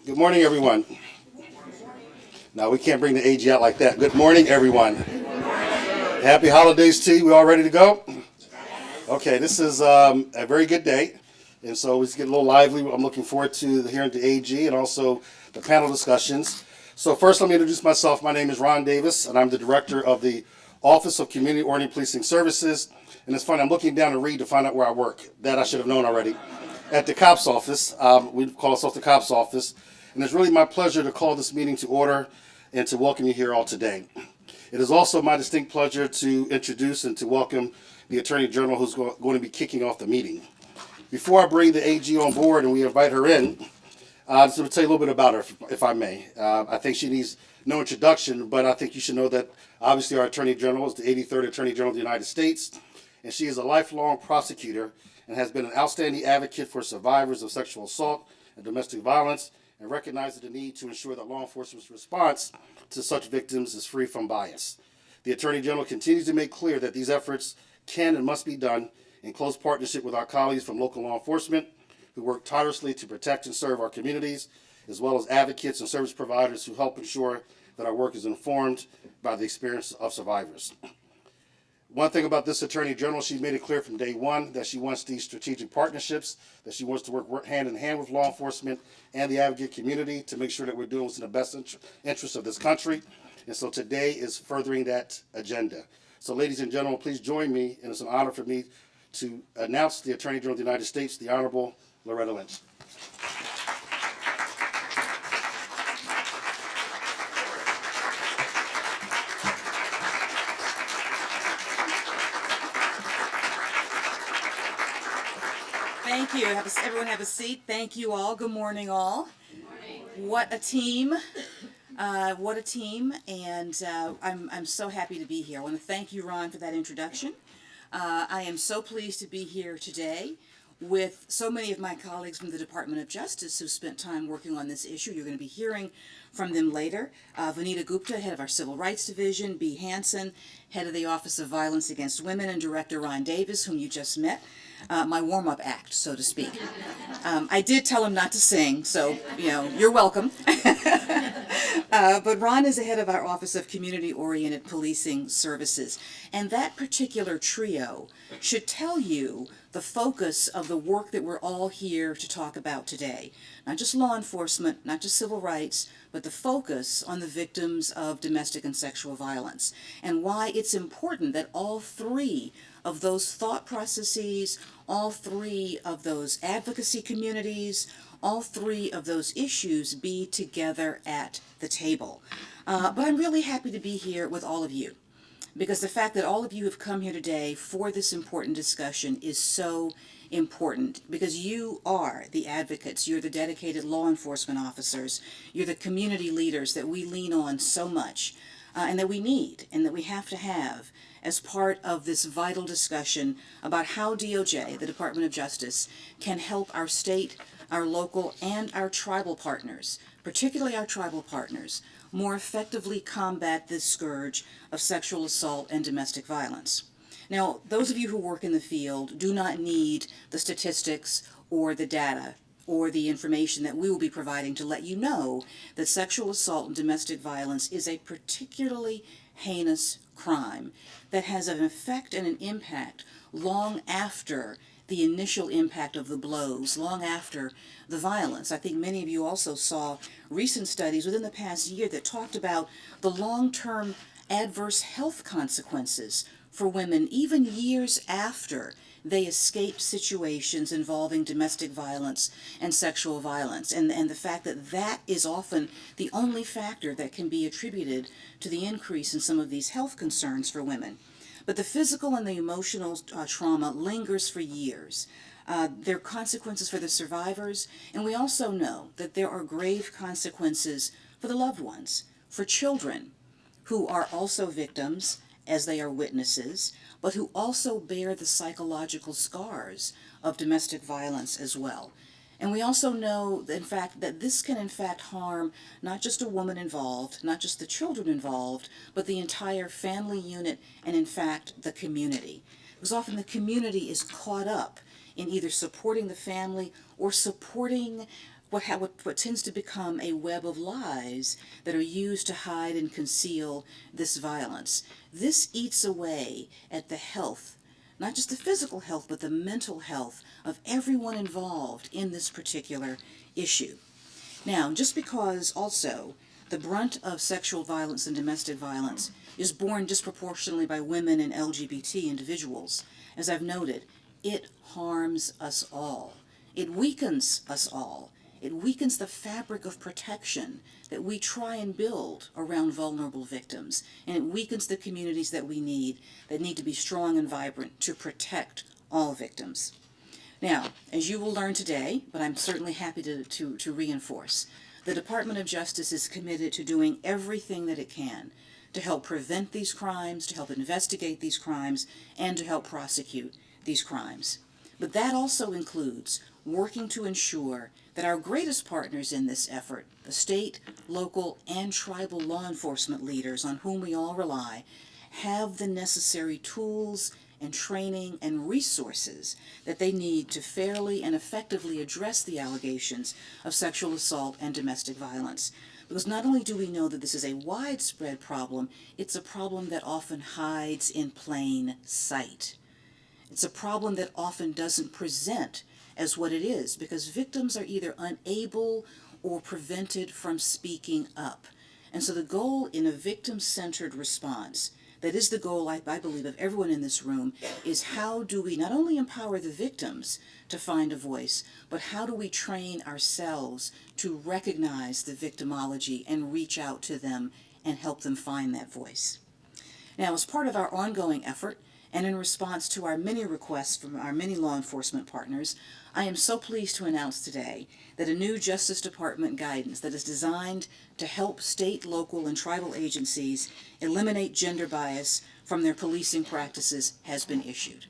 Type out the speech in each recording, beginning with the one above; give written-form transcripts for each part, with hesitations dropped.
Good morning, everyone. Now, we can't bring the AG out like that. Good morning, everyone. Happy holidays to you. We all ready to go? Okay, this is a very good day. And so let's get a little lively. I'm looking forward to hearing the AG and also the panel discussions. So first, let me introduce myself. My name is Ron Davis, and I'm the director of the Office of Community Oriented Policing Services. And it's funny, I'm looking down to read to find out where I work. That I should have known already. At the COPS office. We call ourselves the COPS office. And it's really my pleasure to call this meeting to order and to welcome you here all today. It is also my distinct pleasure to introduce and to welcome the Attorney General who's going to be kicking off the meeting. Before I bring the AG on board and we invite her in, I just want to tell you a little bit about her, if I may. I think she needs no introduction, but I think you should know that obviously our Attorney General is the 83rd Attorney General of the United States, and she is a lifelong prosecutor and has been an outstanding advocate for survivors of sexual assault and domestic violence, and recognizes the need to ensure that law enforcement's response to such victims is free from bias. The Attorney General continues to make clear that these efforts can and must be done in close partnership with our colleagues from local law enforcement who work tirelessly to protect and serve our communities, as well as advocates and service providers who help ensure that our work is informed by the experience of survivors. One thing about this Attorney General, she's made it clear from day one that she wants these strategic partnerships, that she wants to work hand in hand with law enforcement and the advocate community to make sure that we're doing what's in the best interest of this country. And so today is furthering that agenda. So ladies and gentlemen, please join me, and it's an honor for me to announce the Attorney General of the United States, the Honorable Loretta Lynch. Thank you. Everyone have a seat. Thank you all. Good morning, all. Good morning. What a team. What a team. And I'm so happy to be here. I want to thank you, Ron, for that introduction. I am so pleased to be here today with so many of my colleagues from the Department of Justice who spent time working on this issue. You're going to be hearing from them later. Vanita Gupta, head of our Civil Rights Division, B. Hansen, head of the Office of Violence Against Women, and Director Ron Davis, whom you just met. My warm-up act, so to speak. I did tell him not to sing, so, you're welcome. But Ron is the head of our Office of Community-Oriented Policing Services, and that particular trio should tell you the focus of the work that we're all here to talk about today. Not just law enforcement, not just civil rights, but the focus on the victims of domestic and sexual violence, and why it's important that all three of those thought processes, all three of those advocacy communities, all three of those issues be together at the table. But I'm really happy to be here with all of you, because the fact that all of you have come here today for this important discussion is so important, because you are the advocates, you're the dedicated law enforcement officers, you're the community leaders that we lean on so much, and that we need, and that we have to have as part of this vital discussion about how DOJ, the Department of Justice, can help our state, our local, and our tribal partners, particularly our tribal partners, more effectively combat this scourge of sexual assault and domestic violence. Now, those of you who work in the field do not need the statistics or the data or the information that we will be providing to let you know that sexual assault and domestic violence is a particularly heinous crime that has an effect and an impact long after the initial impact of the blows, long after the violence. I think many of you also saw recent studies within the past year that talked about the long-term adverse health consequences for women even years after they escape situations involving domestic violence and sexual violence, and the fact that that is often the only factor that can be attributed to the increase in some of these health concerns for women. But the physical and the emotional trauma lingers for years. There are consequences for the survivors, and we also know that there are grave consequences for the loved ones, for children who are also victims as they are witnesses, but who also bear the psychological scars of domestic violence as well. And we also know, in fact, that this can in fact harm not just a woman involved, not just the children involved, but the entire family unit and in fact the community. Because often the community is caught up in either supporting the family or supporting what tends to become a web of lies that are used to hide and conceal this violence. This eats away at the health, not just the physical health, but the mental health of everyone involved in this particular issue. Now, just because also the brunt of sexual violence and domestic violence is borne disproportionately by women and LGBT individuals, as I've noted, it harms us all. It weakens us all. It weakens the fabric of protection that we try and build around vulnerable victims, and it weakens the communities that need to be strong and vibrant to protect all victims. Now, as you will learn today, but I'm certainly happy to reinforce, the Department of Justice is committed to doing everything that it can to help prevent these crimes, to help investigate these crimes, and to help prosecute these crimes. But that also includes working to ensure that our greatest partners in this effort, the state, local, and tribal law enforcement leaders on whom we all rely, have the necessary tools and training and resources that they need to fairly and effectively address the allegations of sexual assault and domestic violence. Because not only do we know that this is a widespread problem, it's a problem that often hides in plain sight. It's a problem that often doesn't present as what it is, because victims are either unable or prevented from speaking up. And so the goal in a victim-centered response, that is the goal, I believe, of everyone in this room, is how do we not only empower the victims to find a voice, but how do we train ourselves to recognize the victimology and reach out to them and help them find that voice. Now, as part of our ongoing effort, and in response to our many requests from our many law enforcement partners, I am so pleased to announce today that a new Justice Department guidance that is designed to help state, local, and tribal agencies eliminate gender bias from their policing practices has been issued.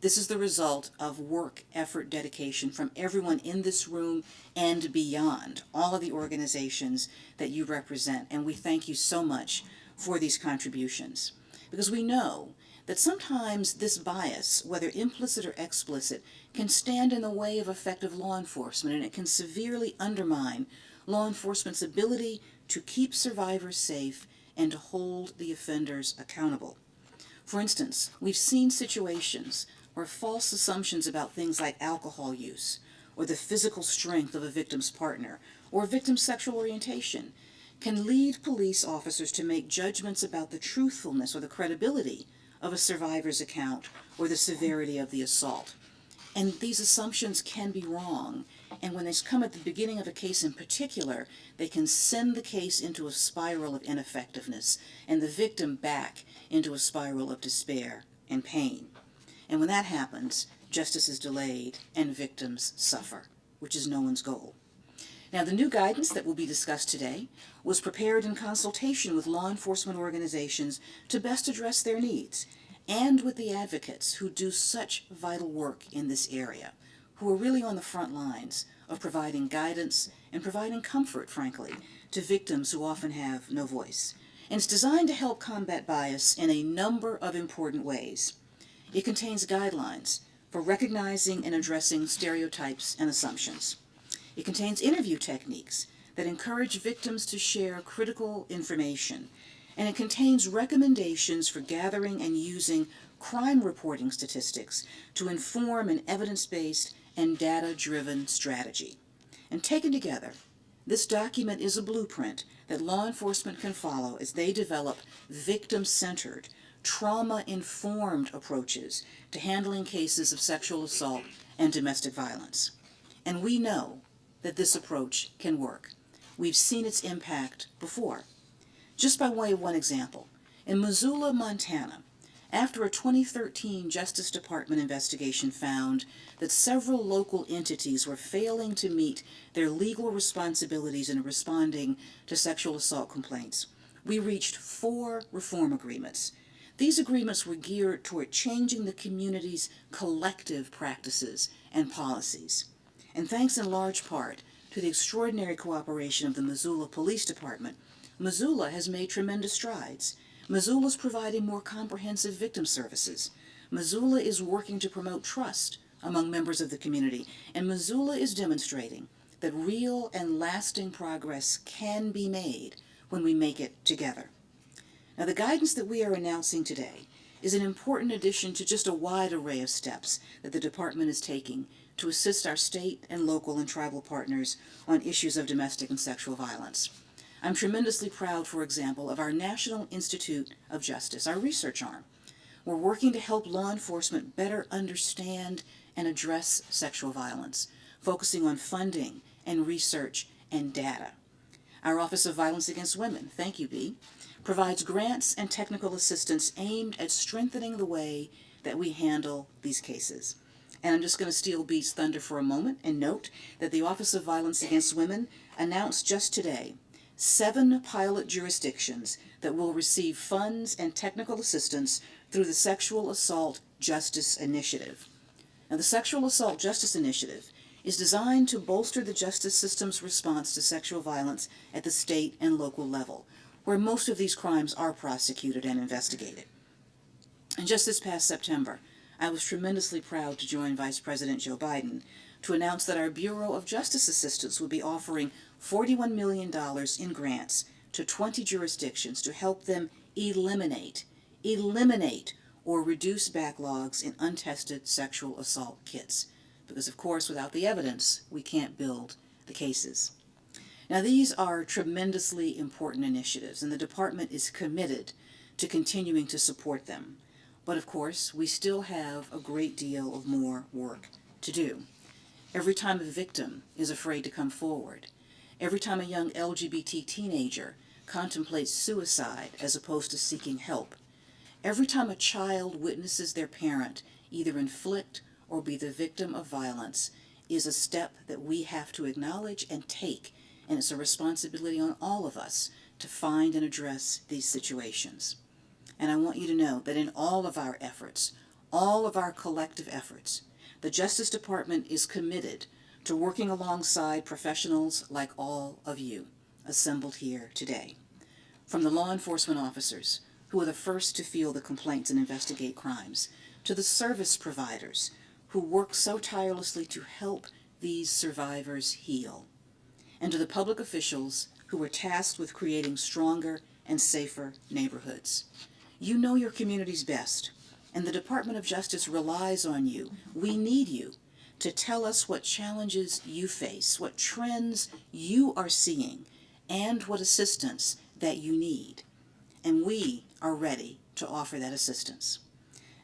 This is the result of work, effort, dedication from everyone in this room and beyond, all of the organizations that you represent, and we thank you so much for these contributions. Because we know that sometimes this bias, whether implicit or explicit, can stand in the way of effective law enforcement, and it can severely undermine law enforcement's ability to keep survivors safe and to hold the offenders accountable. For instance, we've seen situations where false assumptions about things like alcohol use, or the physical strength of a victim's partner, or a victim's sexual orientation, can lead police officers to make judgments about the truthfulness or the credibility of a survivor's account or the severity of the assault. And these assumptions can be wrong, and when they come at the beginning of a case in particular, they can send the case into a spiral of ineffectiveness and the victim back into a spiral of despair and pain. And when that happens, justice is delayed and victims suffer, which is no one's goal. Now, the new guidance that will be discussed today was prepared in consultation with law enforcement organizations to best address their needs, and with the advocates who do such vital work in this area, who are really on the front lines of providing guidance and providing comfort, frankly, to victims who often have no voice. And it's designed to help combat bias in a number of important ways. It contains guidelines for recognizing and addressing stereotypes and assumptions. It contains interview techniques that encourage victims to share critical information, and it contains recommendations for gathering and using crime reporting statistics to inform an evidence-based and data-driven strategy. And taken together, this document is a blueprint that law enforcement can follow as they develop victim-centered, trauma-informed approaches to handling cases of sexual assault and domestic violence. And we know that this approach can work. We've seen its impact before. Just by way of one example, in Missoula, Montana, after a 2013 Justice Department investigation found that several local entities were failing to meet their legal responsibilities in responding to sexual assault complaints, we reached 4 reform agreements. These agreements were geared toward changing the community's collective practices and policies. And thanks in large part to the extraordinary cooperation of the Missoula Police Department, Missoula has made tremendous strides. Missoula is providing more comprehensive victim services. Missoula is working to promote trust among members of the community, and Missoula is demonstrating that real and lasting progress can be made when we make it together. Now, the guidance that we are announcing today is an important addition to just a wide array of steps that the Department is taking to assist our state and local and tribal partners on issues of domestic and sexual violence. I'm tremendously proud, for example, of our National Institute of Justice, our research arm. We're working to help law enforcement better understand and address sexual violence, focusing on funding and research and data. Our Office of Violence Against Women, thank you, B, provides grants and technical assistance aimed at strengthening the way that we handle these cases. And I'm just going to steal B's thunder for a moment and note that the Office of Violence Against Women announced just today 7 pilot jurisdictions that will receive funds and technical assistance through the Sexual Assault Justice Initiative. Now, the Sexual Assault Justice Initiative is designed to bolster the justice system's response to sexual violence at the state and local level, where most of these crimes are prosecuted and investigated. And just this past September, I was tremendously proud to join Vice President Joe Biden to announce that our Bureau of Justice Assistance would be offering $41 million in grants to 20 jurisdictions to help them eliminate or reduce backlogs in untested sexual assault kits. Because, of course, without the evidence, we can't build the cases. Now, these are tremendously important initiatives, and the Department is committed to continuing to support them. But, of course, we still have a great deal of more work to do. Every time a victim is afraid to come forward, every time a young LGBT teenager contemplates suicide as opposed to seeking help, every time a child witnesses their parent either inflict or be the victim of violence, is a step that we have to acknowledge and take, and it's a responsibility on all of us to find and address these situations. And I want you to know that in all of our efforts, all of our collective efforts, the Justice Department is committed to working alongside professionals like all of you assembled here today. From the law enforcement officers, who are the first to feel the complaints and investigate crimes, to the service providers who work so tirelessly to help these survivors heal, and to the public officials who are tasked with creating stronger and safer neighborhoods. You know your communities best, and the Department of Justice relies on you. We need you to tell us what challenges you face, what trends you are seeing, and what assistance that you need. And we are ready to offer that assistance.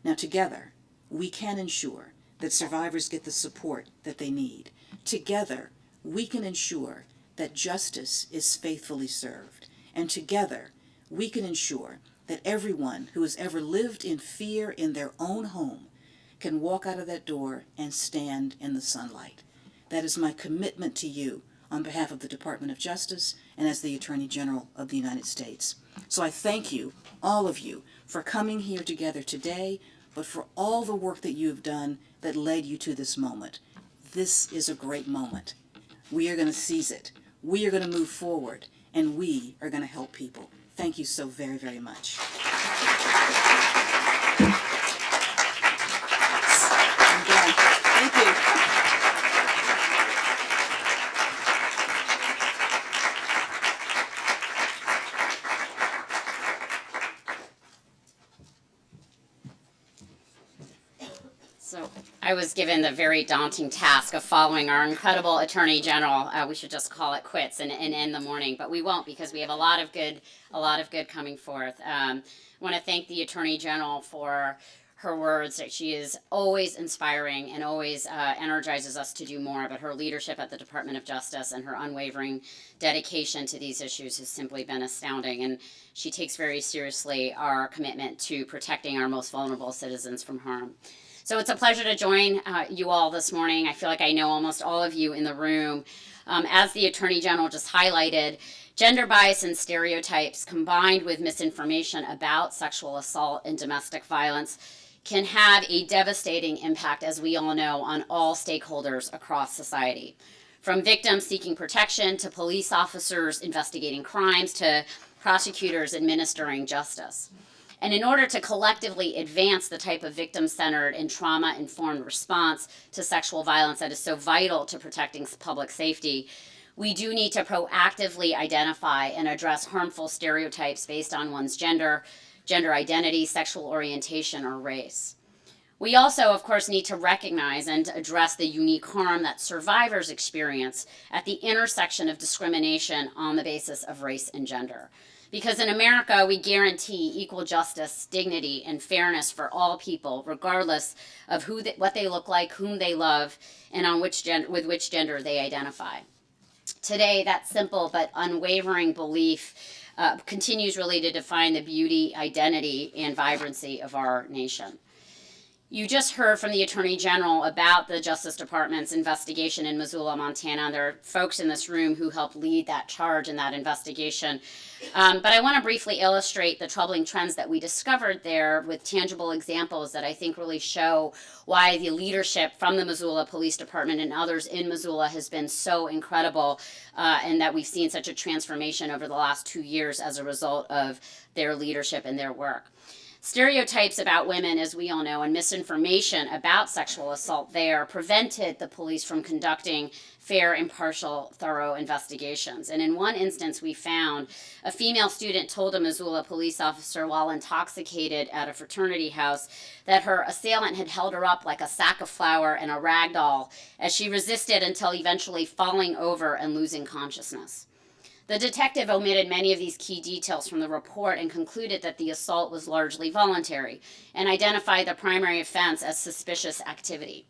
Now, together, we can ensure that survivors get the support that they need. Together, we can ensure that justice is faithfully served. And together, we can ensure that everyone who has ever lived in fear in their own home can walk out of that door and stand in the sunlight. That is my commitment to you on behalf of the Department of Justice and as the Attorney General of the United States. So I thank you, all of you, for coming here together today, but for all the work that you have done that led you to this moment. This is a great moment. We are going to seize it. We are going to move forward, and we are going to help people. Thank you so very, very much. I'm done. Thank you. So I was given the very daunting task of following our incredible Attorney General. We should just call it quits and end the morning, but we won't, because we have a lot of good coming forth. I want to thank the Attorney General for her words. That she is always inspiring and always energizes us to do more, but her leadership at the Department of Justice and her unwavering dedication to these issues has simply been astounding, and she takes very seriously our commitment to protecting our most vulnerable citizens from harm. So it's a pleasure to join you all this morning. I feel like I know almost all of you in the room. As the Attorney General just highlighted, gender bias and stereotypes combined with misinformation about sexual assault and domestic violence can have a devastating impact, as we all know, on all stakeholders across society. From victims seeking protection to police officers investigating crimes to prosecutors administering justice. And in order to collectively advance the type of victim-centered and trauma-informed response to sexual violence that is so vital to protecting public safety, we do need to proactively identify and address harmful stereotypes based on one's gender, gender identity, sexual orientation, or race. We also, of course, need to recognize and address the unique harm that survivors experience at the intersection of discrimination on the basis of race and gender. Because in America, we guarantee equal justice, dignity, and fairness for all people, regardless of what they look like, whom they love, and with which gender they identify. Today, that simple but unwavering belief continues really to define the beauty, identity, and vibrancy of our nation. You just heard from the Attorney General about the Justice Department's investigation in Missoula, Montana. There are folks in this room who helped lead that charge in that investigation. But I want to briefly illustrate the troubling trends that we discovered there with tangible examples that I think really show why the leadership from the Missoula Police Department and others in Missoula has been so incredible, and that we've seen such a transformation over the last 2 years as a result of their leadership and their work. Stereotypes about women, as we all know, and misinformation about sexual assault there prevented the police from conducting fair, impartial, thorough investigations. And in one instance, we found a female student told a Missoula police officer while intoxicated at a fraternity house that her assailant had held her up like a sack of flour and a rag doll as she resisted until eventually falling over and losing consciousness. The detective omitted many of these key details from the report and concluded that the assault was largely voluntary and identified the primary offense as suspicious activity.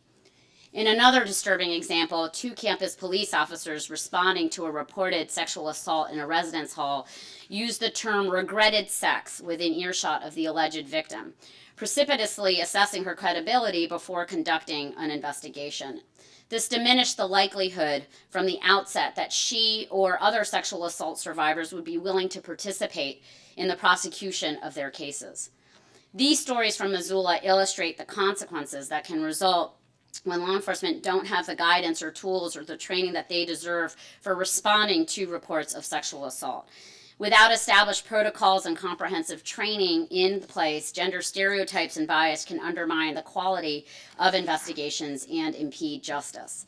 In another disturbing example, 2 campus police officers responding to a reported sexual assault in a residence hall used the term regretted sex within earshot of the alleged victim, precipitously assessing her credibility before conducting an investigation. This diminished the likelihood from the outset that she or other sexual assault survivors would be willing to participate in the prosecution of their cases. These stories from Missoula illustrate the consequences that can result when law enforcement don't have the guidance or tools or the training that they deserve for responding to reports of sexual assault. Without established protocols and comprehensive training in place, gender stereotypes and bias can undermine the quality of investigations and impede justice.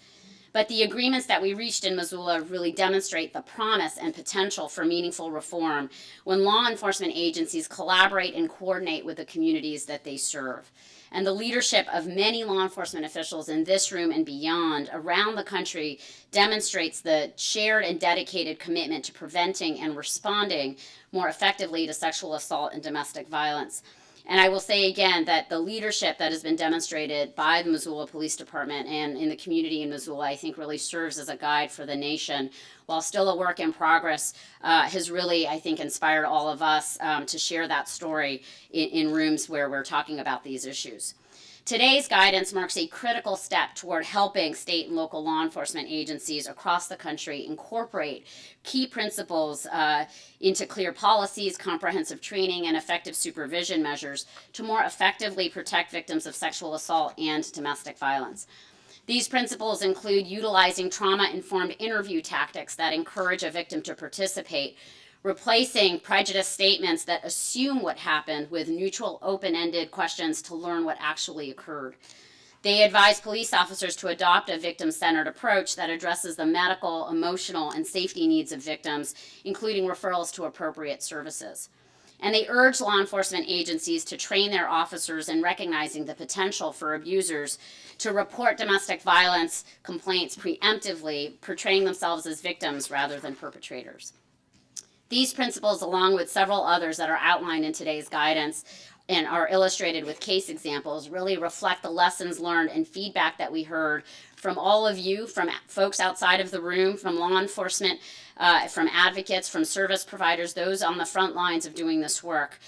But the agreements that we reached in Missoula really demonstrate the promise and potential for meaningful reform when law enforcement agencies collaborate and coordinate with the communities that they serve. And the leadership of many law enforcement officials in this room and beyond around the country demonstrates the shared and dedicated commitment to preventing and responding more effectively to sexual assault and domestic violence. And I will say again that the leadership that has been demonstrated by the Missoula Police Department and in the community in Missoula, I think really serves as a guide for the nation. While still a work in progress, has really, I think, inspired all of us to share that story in rooms where we're talking about these issues. Today's guidance marks a critical step toward helping state and local law enforcement agencies across the country incorporate key principles into clear policies, comprehensive training, and effective supervision measures to more effectively protect victims of sexual assault and domestic violence. These principles include utilizing trauma-informed interview tactics that encourage a victim to participate, replacing prejudiced statements that assume what happened with neutral, open-ended questions to learn what actually occurred. They advise police officers to adopt a victim-centered approach that addresses the medical, emotional, and safety needs of victims, including referrals to appropriate services. And they urge law enforcement agencies to train their officers in recognizing the potential for abusers to report domestic violence complaints preemptively, portraying themselves as victims rather than perpetrators. These principles, along with several others that are outlined in today's guidance and are illustrated with case examples, really reflect the lessons learned and feedback that we heard from all of you, from folks outside of the room, from law enforcement, from advocates, from service providers, those on the front lines of doing this work,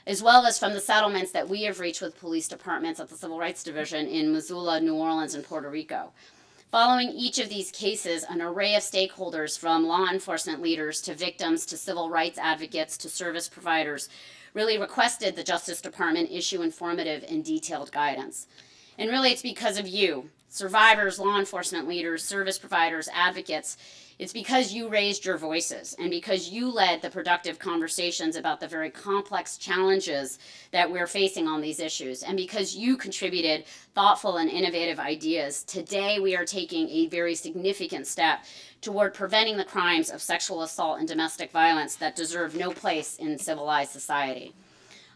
as well as from the settlements that we have reached with police departments at the Civil Rights Division in Missoula, New Orleans, and Puerto Rico. Following each of these cases, an array of stakeholders, from law enforcement leaders to victims to civil rights advocates to service providers, really requested the Justice Department issue informative and detailed guidance. And really, it's because of you, survivors, law enforcement leaders, service providers, advocates. It's because you raised your voices and because you led the productive conversations about the very complex challenges that we're facing on these issues, and because you contributed thoughtful and innovative ideas. Today, we are taking a very significant step toward preventing the crimes of sexual assault and domestic violence that deserve no place in civilized society.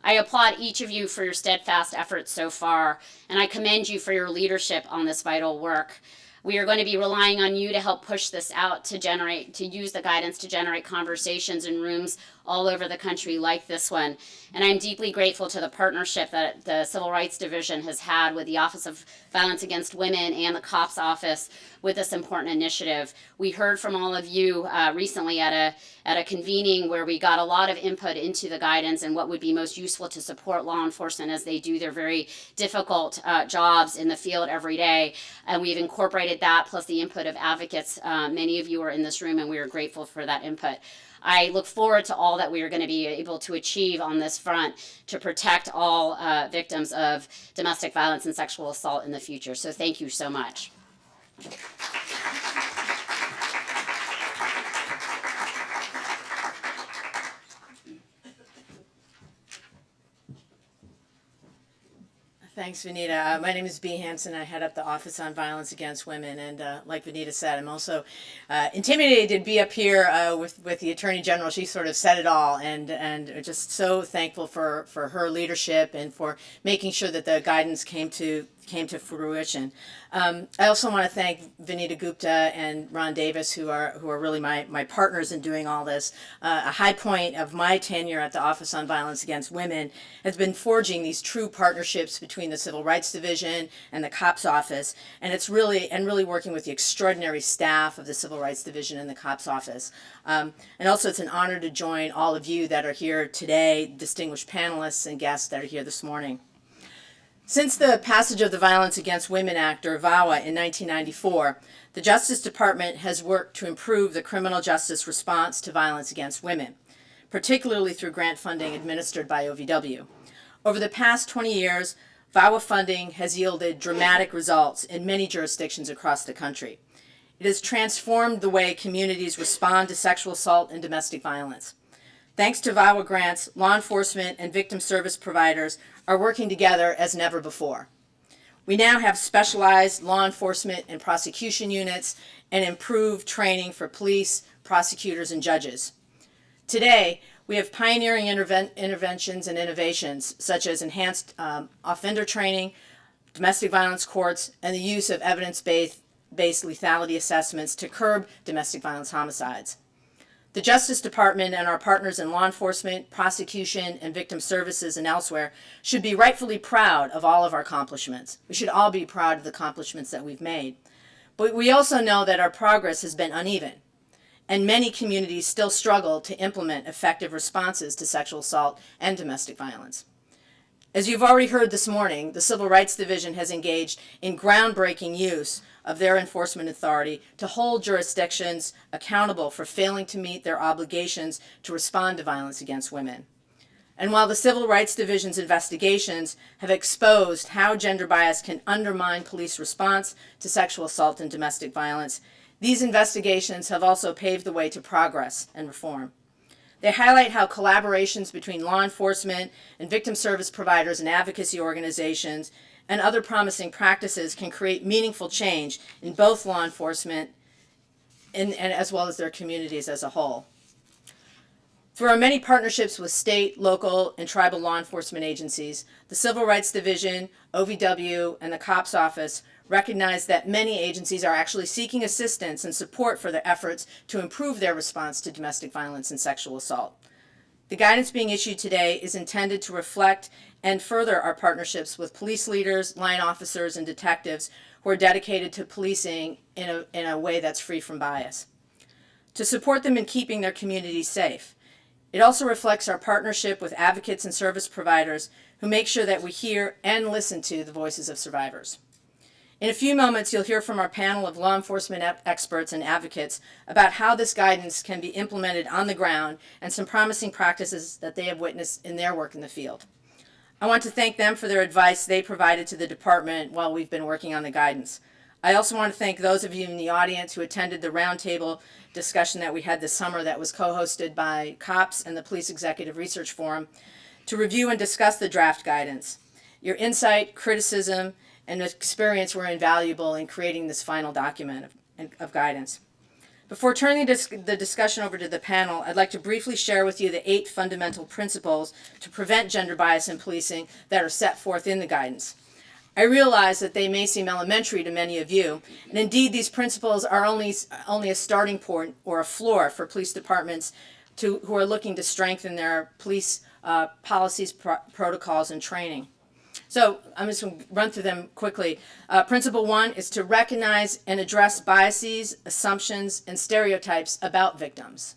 I applaud each of you for your steadfast efforts so far, and I commend you for your leadership on this vital work. We are going to be relying on you to help push this out, to use the guidance to generate conversations in rooms all over the country like this one. And I'm deeply grateful to the partnership that the Civil Rights Division has had with the Office of Violence Against Women and the COPS Office with this important initiative. We heard from all of you recently at a convening where we got a lot of input into the guidance and what would be most useful to support law enforcement as they do their very difficult jobs in the field every day. And we've incorporated that plus the input of advocates. Many of you are in this room, and we are grateful for that input. I look forward to all that we are going to be able to achieve on this front to protect all victims of domestic violence and sexual assault in the future. So thank you so much. Thanks, Vanita. My name is Bea Hansen. I head up the Office on Violence Against Women, and like Vanita said, I'm also intimidated to be up here with the Attorney General. She sort of said it all, and just so thankful for her leadership and for making sure that the guidance came to fruition. I also want to thank Vanita Gupta and Ron Davis, who are really my partners in doing all this. A high point of my tenure at the Office on Violence Against Women has been forging these true partnerships between the Civil Rights Division and the COPS Office, and it's really working with the extraordinary staff of the Civil Rights Division and the COPS Office. And also, it's an honor to join all of you that are here today, distinguished panelists and guests that are here this morning. Since the passage of the Violence Against Women Act, or VAWA, in 1994, the Justice Department has worked to improve the criminal justice response to violence against women, particularly through grant funding administered by OVW. Over the past 20 years, VAWA funding has yielded dramatic results in many jurisdictions across the country. It has transformed the way communities respond to sexual assault and domestic violence. Thanks to VAWA grants, law enforcement and victim service providers are working together as never before. We now have specialized law enforcement and prosecution units and improved training for police, prosecutors, and judges. Today, we have pioneering interventions and innovations such as enhanced offender training, domestic violence courts, and the use of evidence-based lethality assessments to curb domestic violence homicides. The Justice Department and our partners in law enforcement, prosecution, and victim services and elsewhere should be rightfully proud of all of our accomplishments. We should all be proud of the accomplishments that we've made. But we also know that our progress has been uneven, and many communities still struggle to implement effective responses to sexual assault and domestic violence. As you've already heard this morning, the Civil Rights Division has engaged in groundbreaking use of their enforcement authority to hold jurisdictions accountable for failing to meet their obligations to respond to violence against women. And while the Civil Rights Division's investigations have exposed how gender bias can undermine police response to sexual assault and domestic violence, these investigations have also paved the way to progress and reform. They highlight how collaborations between law enforcement and victim service providers and advocacy organizations and other promising practices can create meaningful change in both law enforcement and as well as their communities as a whole. Through our many partnerships with state, local, and tribal law enforcement agencies, the Civil Rights Division, OVW, and the COPS Office recognize that many agencies are actually seeking assistance and support for their efforts to improve their response to domestic violence and sexual assault. The guidance being issued today is intended to reflect and further our partnerships with police leaders, line officers, and detectives who are dedicated to policing in a way that's free from bias, to support them in keeping their communities safe. It also reflects our partnership with advocates and service providers who make sure that we hear and listen to the voices of survivors. In a few moments, you'll hear from our panel of law enforcement experts and advocates about how this guidance can be implemented on the ground and some promising practices that they have witnessed in their work in the field. I want to thank them for their advice they provided to the department while we've been working on the guidance. I also want to thank those of you in the audience who attended the roundtable discussion that we had this summer that was co-hosted by COPS and the Police Executive Research Forum to review and discuss the draft guidance. Your insight, criticism, and experience were invaluable in creating this final document of guidance. Before turning the discussion over to the panel, I'd like to briefly share with you the 8 fundamental principles to prevent gender bias in policing that are set forth in the guidance. I realize that they may seem elementary to many of you, and indeed these principles are only a starting point or a floor for police departments who are looking to strengthen their police policies, protocols, and training. So I'm just going to run through them quickly. Principle 1 is to recognize and address biases, assumptions, and stereotypes about victims.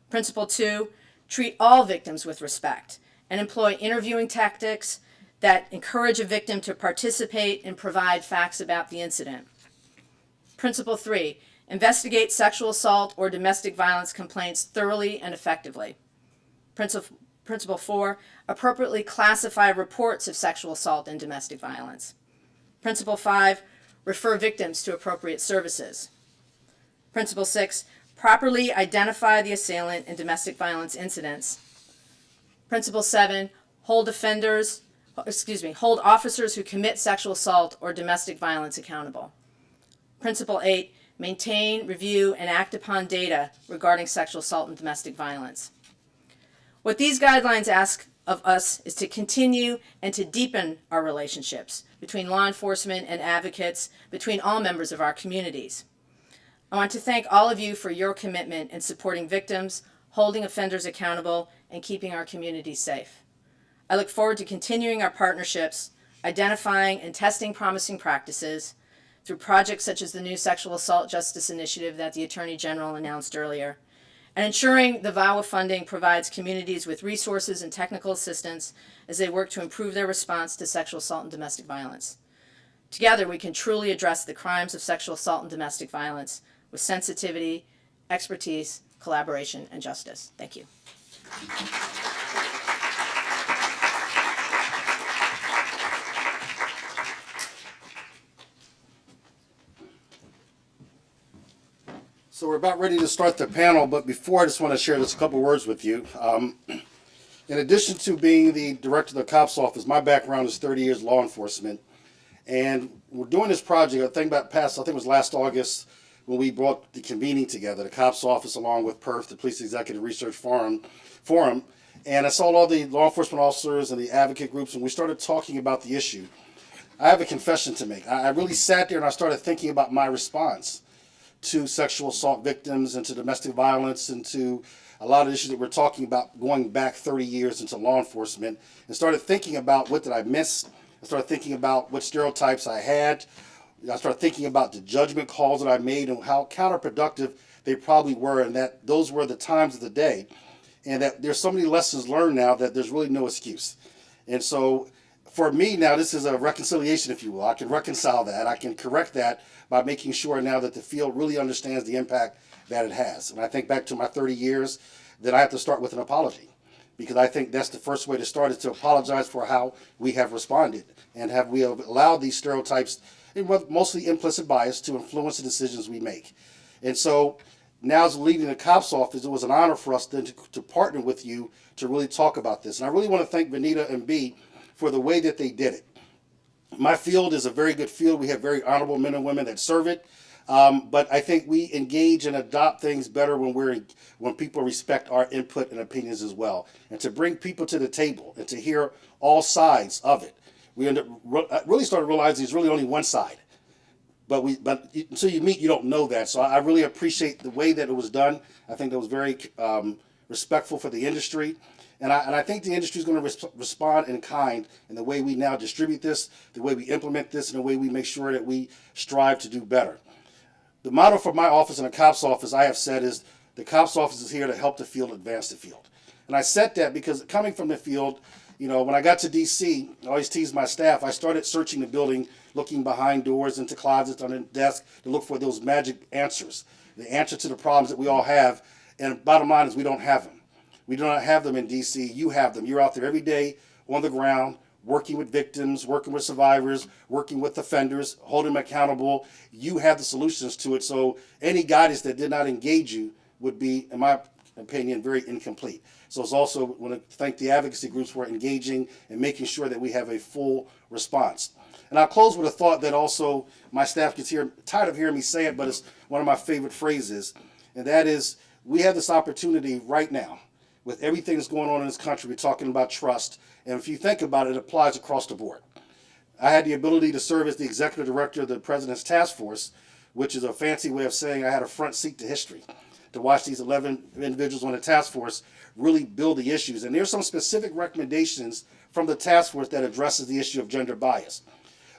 Principle 2, treat all victims with respect and employ interviewing tactics that encourage a victim to participate and provide facts about the incident. Principle 3, investigate sexual assault or domestic violence complaints thoroughly and effectively. Principle 4, appropriately classify reports of sexual assault and domestic violence. Principle 5, refer victims to appropriate services. Principle 6, properly identify the assailant in domestic violence incidents. Principle 7, hold officers who commit sexual assault or domestic violence accountable. Principle 8, maintain, review, and act upon data regarding sexual assault and domestic violence. What these guidelines ask of us is to continue and to deepen our relationships between law enforcement and advocates, between all members of our communities. I want to thank all of you for your commitment in supporting victims, holding offenders accountable, and keeping our communities safe. I look forward to continuing our partnerships, identifying and testing promising practices through projects such as the new Sexual Assault Justice Initiative that the Attorney General announced earlier, and ensuring the VAWA funding provides communities with resources and technical assistance as they work to improve their response to sexual assault and domestic violence. Together, we can truly address the crimes of sexual assault and domestic violence with sensitivity, expertise, collaboration, and justice. Thank you. So we're about ready to start the panel, but before I just want to share just a couple words with you. In addition to being the director of the COPS office, my background is 30 years law enforcement. And we're doing this project, I think it was last August, when we brought the convening together, the COPS office along with PERF, the Police Executive Research Forum. And I saw all the law enforcement officers and the advocate groups, and we started talking about the issue. I have a confession to make. I really sat there and I started thinking about my response to sexual assault victims and to domestic violence and to a lot of issues that we're talking about going back 30 years into law enforcement, and started thinking about what did I miss. I started thinking about what stereotypes I had. I started thinking about the judgment calls that I made and how counterproductive they probably were, and that those were the times of the day, and that there's so many lessons learned now that there's really no excuse. And so for me now, this is a reconciliation, if you will. I can reconcile that. I can correct that by making sure now that the field really understands the impact that it has. And I think back to my 30 years, that I have to start with an apology, because I think that's the first way to start, is to apologize for how we have responded and have we have allowed these stereotypes, mostly implicit bias, to influence the decisions we make. And so now, as leading the COPS office, it was an honor for us then to partner with you to really talk about this. And I really want to thank Vanita and B for the way that they did it. My field is a very good field. We have very honorable men and women that serve it. But I think we engage and adopt things better when people respect our input and opinions as well. And to bring people to the table and to hear all sides of it. We really started realizing there's really only one side. But until you meet, you don't know that. So I really appreciate the way that it was done. I think that was very respectful for the industry. And I think the industry is going to respond in kind in the way we now distribute this, the way we implement this, and the way we make sure that we strive to do better. The motto for my office and the COPS office, I have said, is the COPS office is here to help the field advance the field. And I said that because coming from the field, when I got to D.C., I always teased my staff, I started searching the building, looking behind doors, into closets, under the desk, to look for those magic answers, the answer to the problems that we all have. And bottom line is we don't have them. We do not have them in D.C. You have them. You're out there every day on the ground working with victims, working with survivors, working with offenders, holding them accountable. You have the solutions to it. So any guidance that did not engage you would be, in my opinion, very incomplete. So it's also, I want to thank the advocacy groups for engaging and making sure that we have a full response. And I'll close with a thought that also my staff gets tired of hearing me say it, but it's one of my favorite phrases. And that is, we have this opportunity right now with everything that's going on in this country. We're talking about trust. And if you think about it, it applies across the board. I had the ability to serve as the executive director of the President's Task Force, which is a fancy way of saying I had a front seat to history, to watch these 11 individuals on the task force really build the issues. And there's some specific recommendations from the task force that addresses the issue of gender bias.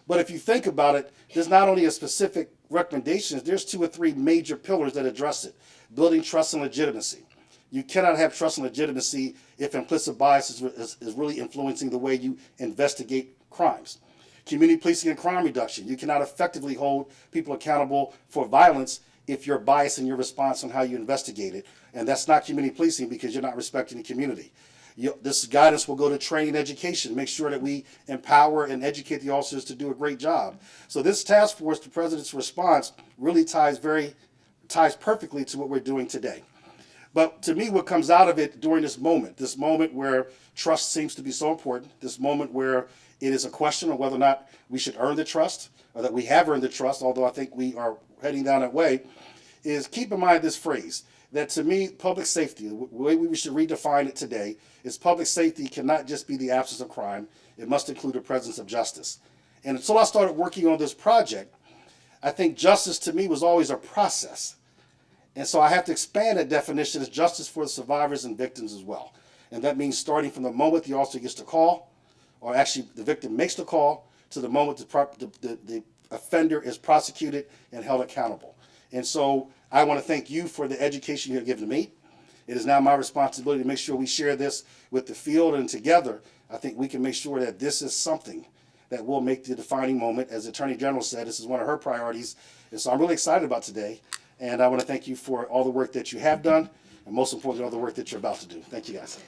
But if you think about it, there's not only a specific recommendations, there's 2 or 3 major pillars that address it. Building trust and legitimacy. You cannot have trust and legitimacy if implicit bias is really influencing the way you investigate crimes. Community policing and crime reduction. You cannot effectively hold people accountable for violence if you're biased in your response on how you investigate it. And that's not community policing because you're not respecting the community. This guidance will go to training and education, make sure that we empower and educate the officers to do a great job. So this task force, the President's response, really ties perfectly to what we're doing today. But to me, what comes out of it during this moment where trust seems to be so important, this moment where it is a question of whether or not we should earn the trust, or that we have earned the trust, although I think we are heading down that way, is keep in mind this phrase, that to me, public safety, the way we should redefine it today, is public safety cannot just be the absence of crime, it must include the presence of justice. And until I started working on this project, I think justice to me was always a process. And so I have to expand that definition as justice for the survivors and victims as well. And that means starting from the moment the officer gets the call, or actually the victim makes the call, to the moment the offender is prosecuted and held accountable. And so I want to thank you for the education you have given me. It is now my responsibility to make sure we share this with the field, and together I think we can make sure that this is something that will make the defining moment. As the Attorney General said, this is one of her priorities. And so I'm really excited about today. And I want to thank you for all the work that you have done, and most importantly, all the work that you're about to do. Thank you, guys.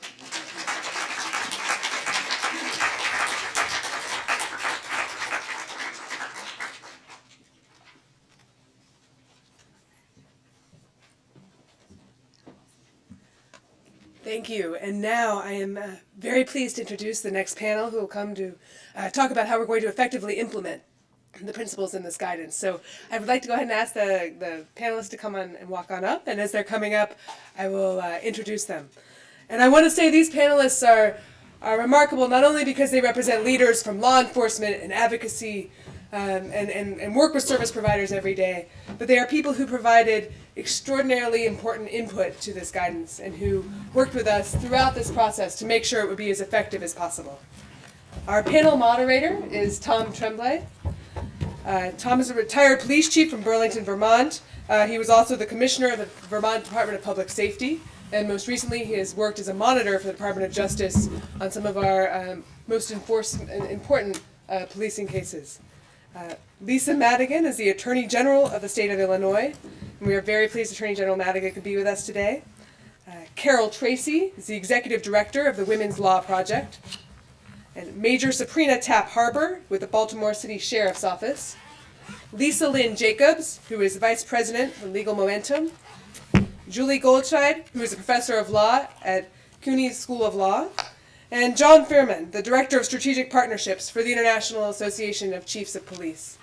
Thank you. And now I am very pleased to introduce the next panel who will come to talk about how we're going to effectively implement the principles in this guidance. So I would like to go ahead and ask the panelists to come on and walk on up. And as they're coming up, I will introduce them. And I want to say these panelists are remarkable not only because they represent leaders from law enforcement and advocacy and work with service providers every day, but they are people who provided extraordinarily important input to this guidance and who worked with us throughout this process to make sure it would be as effective as possible. Our panel moderator is Tom Tremblay. Tom is a retired police chief from Burlington, Vermont. He was also the commissioner of the Vermont Department of Public Safety, and most recently he has worked as a monitor for the Department of Justice on some of our most important policing cases. Lisa Madigan is the Attorney General of the state of Illinois, and we are very pleased Attorney General Madigan could be with us today. Carol Tracy is the Executive Director of the Women's Law Project. And Major Sabrina Tapp Harbor with the Baltimore City Sheriff's Office. Lisa Lynn Jacobs, who is Vice President for Legal Momentum. Julie Goldscheid, who is a Professor of Law at CUNY School of Law. And John Fairman, the Director of Strategic Partnerships for the International Association of Chiefs of Police.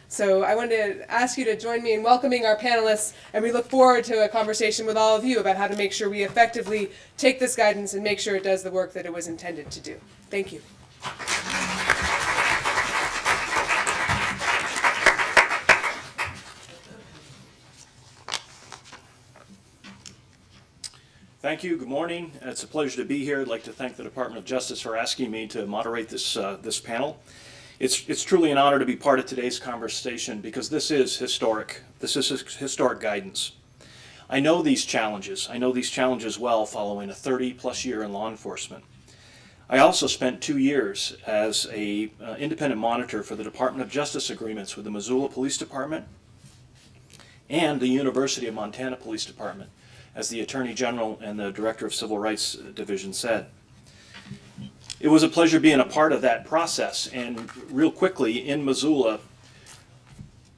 So I wanted to ask you to join me in welcoming our panelists, and we look forward to a conversation with all of you about how to make sure we effectively take this guidance and make sure it does the work that it was intended to do. Thank you. Thank you. Good morning. It's a pleasure to be here. I'd like to thank the Department of Justice for asking me to moderate this panel. It's truly an honor to be part of today's conversation because this is historic. This is historic guidance. I know these challenges. I know these challenges well following a 30-plus year in law enforcement. I also spent 2 years as an independent monitor for the Department of Justice agreements with the Missoula Police Department and the University of Montana Police Department, as the Attorney General and the Director of Civil Rights Division said. It was a pleasure being a part of that process, and real quickly, in Missoula,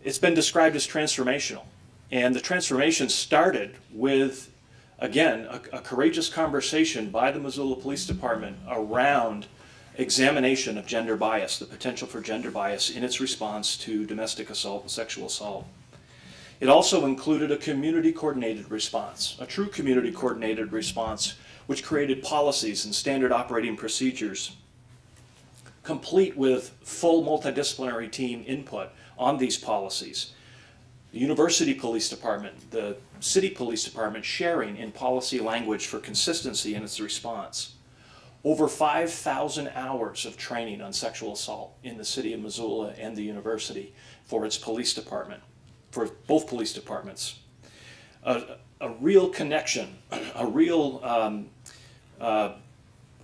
it's been described as transformational. And the transformation started with, again, a courageous conversation by the Missoula Police Department around examination of gender bias, the potential for gender bias in its response to domestic assault and sexual assault. It also included a community coordinated response, a true community coordinated response, which created policies and standard operating procedures, complete with full multidisciplinary team input on these policies. The University Police Department, the City Police Department sharing in policy language for consistency in its response. Over 5,000 hours of training on sexual assault in the city of Missoula and the university for its police department, for both police departments. A real connection, a real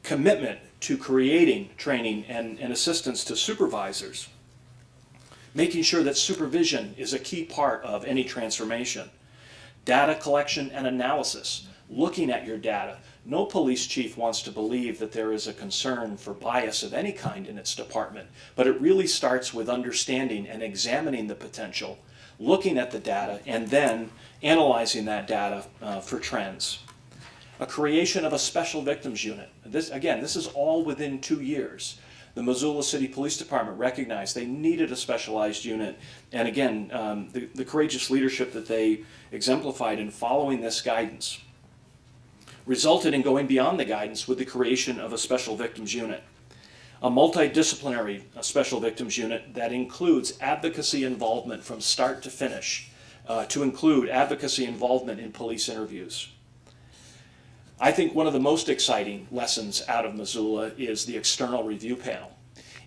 commitment to creating training and assistance to supervisors, making sure that supervision is a key part of any transformation. Data collection and analysis, looking at your data. No police chief wants to believe that there is a concern for bias of any kind in its department, but it really starts with understanding and examining the potential, looking at the data, and then analyzing that data for trends. A creation of a special victims unit. This is all within 2 years. The Missoula City Police Department recognized they needed a specialized unit, and again, the courageous leadership that they exemplified in following this guidance resulted in going beyond the guidance with the creation of a special victims unit. A multidisciplinary special victims unit that includes advocacy involvement from start to finish, to include advocacy involvement in police interviews. I think one of the most exciting lessons out of Missoula is the external review panel,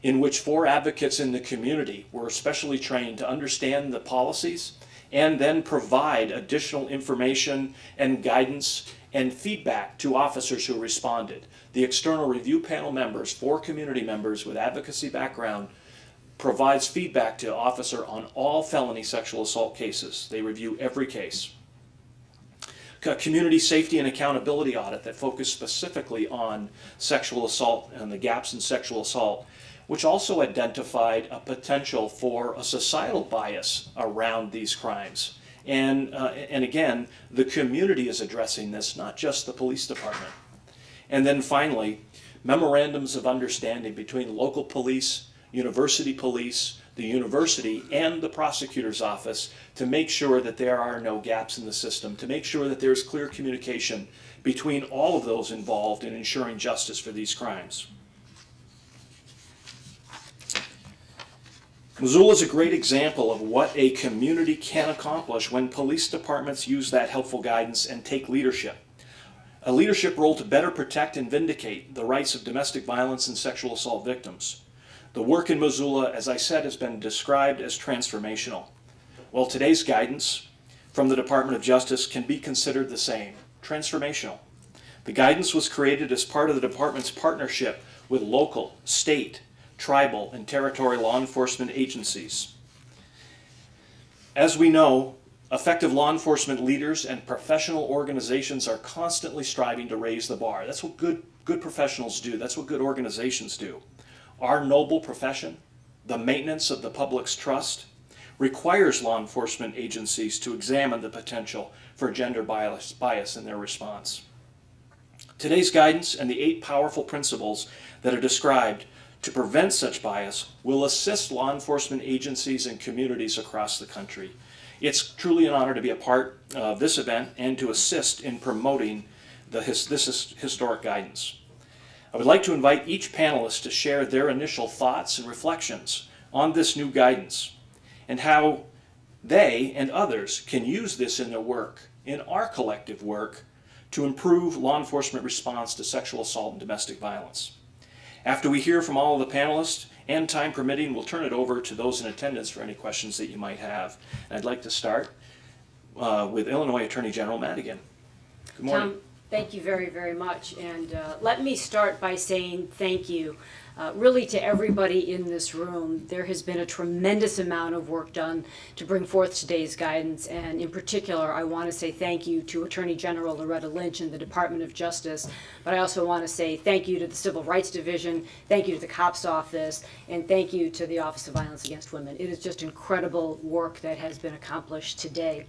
in which 4 advocates in the community were specially trained to understand the policies and then provide additional information and guidance and feedback to officers who responded. The external review panel members, 4 community members with advocacy background, provides feedback to officer on all felony sexual assault cases. They review every case. A community safety and accountability audit that focused specifically on sexual assault and the gaps in sexual assault, which also identified a potential for a societal bias around these crimes. And again, the community is addressing this, not just the police department. And then finally, memorandums of understanding between local police, university police, the university, and the prosecutor's office to make sure that there are no gaps in the system, to make sure that there's clear communication between all of those involved in ensuring justice for these crimes. Missoula is a great example of what a community can accomplish when police departments use that helpful guidance and take leadership. A leadership role to better protect and vindicate the rights of domestic violence and sexual assault victims. The work in Missoula, as I said, has been described as transformational. Well, today's guidance from the Department of Justice can be considered the same, transformational. The guidance was created as part of the department's partnership with local, state, tribal, and territorial law enforcement agencies. As we know, effective law enforcement leaders and professional organizations are constantly striving to raise the bar. That's what good professionals do. That's what good organizations do. Our noble profession, the maintenance of the public's trust, requires law enforcement agencies to examine the potential for gender bias in their response. Today's guidance and the 8 powerful principles that are described to prevent such bias will assist law enforcement agencies and communities across the country. It's truly an honor to be a part of this event and to assist in promoting this historic guidance. I would like to invite each panelist to share their initial thoughts and reflections on this new guidance and how they and others can use this in their work, in our collective work, to improve law enforcement response to sexual assault and domestic violence. After we hear from all of the panelists, and time permitting, we'll turn it over to those in attendance for any questions that you might have. And I'd like to start with Illinois Attorney General Madigan. Good morning. Tom, thank you very, very much. And let me start by saying thank you really to everybody in this room, there has been a tremendous amount of work done to bring forth today's guidance, and in particular, I want to say thank you to Attorney General Loretta Lynch and the Department of Justice, but I also want to say thank you to the Civil Rights Division, thank you to the COPS Office, and thank you to the Office of Violence Against Women. It is just incredible work that has been accomplished today.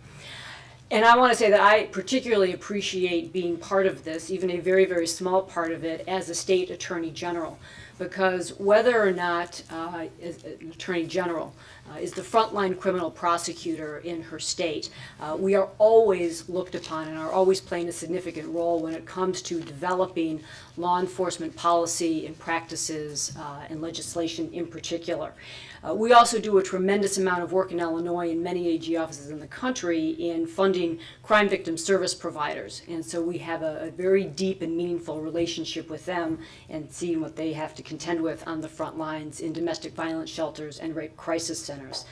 And I want to say that I particularly appreciate being part of this, even a very, very small part of it, as a state attorney general. Because whether or not an attorney general is the frontline criminal prosecutor in her state, we are always looked upon and are always playing a significant role when it comes to developing law enforcement policy and practices and legislation in particular. We also do a tremendous amount of work in Illinois and many AG offices in the country in funding crime victim service providers. And so we have a very deep and meaningful relationship with them and seeing what they have to contend with on the front lines in domestic violence shelters and rape crisis centers.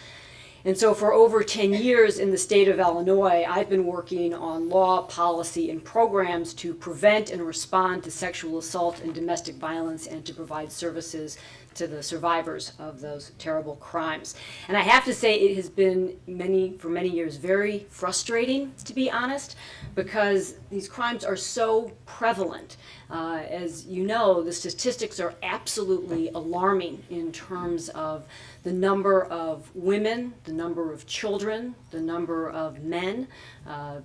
And so for over 10 years in the state of Illinois, I've been working on law, policy, and programs to prevent and respond to sexual assault and domestic violence and to provide services to the survivors of those terrible crimes. And I have to say it has been for many years very frustrating, to be honest, because these crimes are so prevalent. As you know, the statistics are absolutely alarming in terms of the number of women, the number of children, the number of men,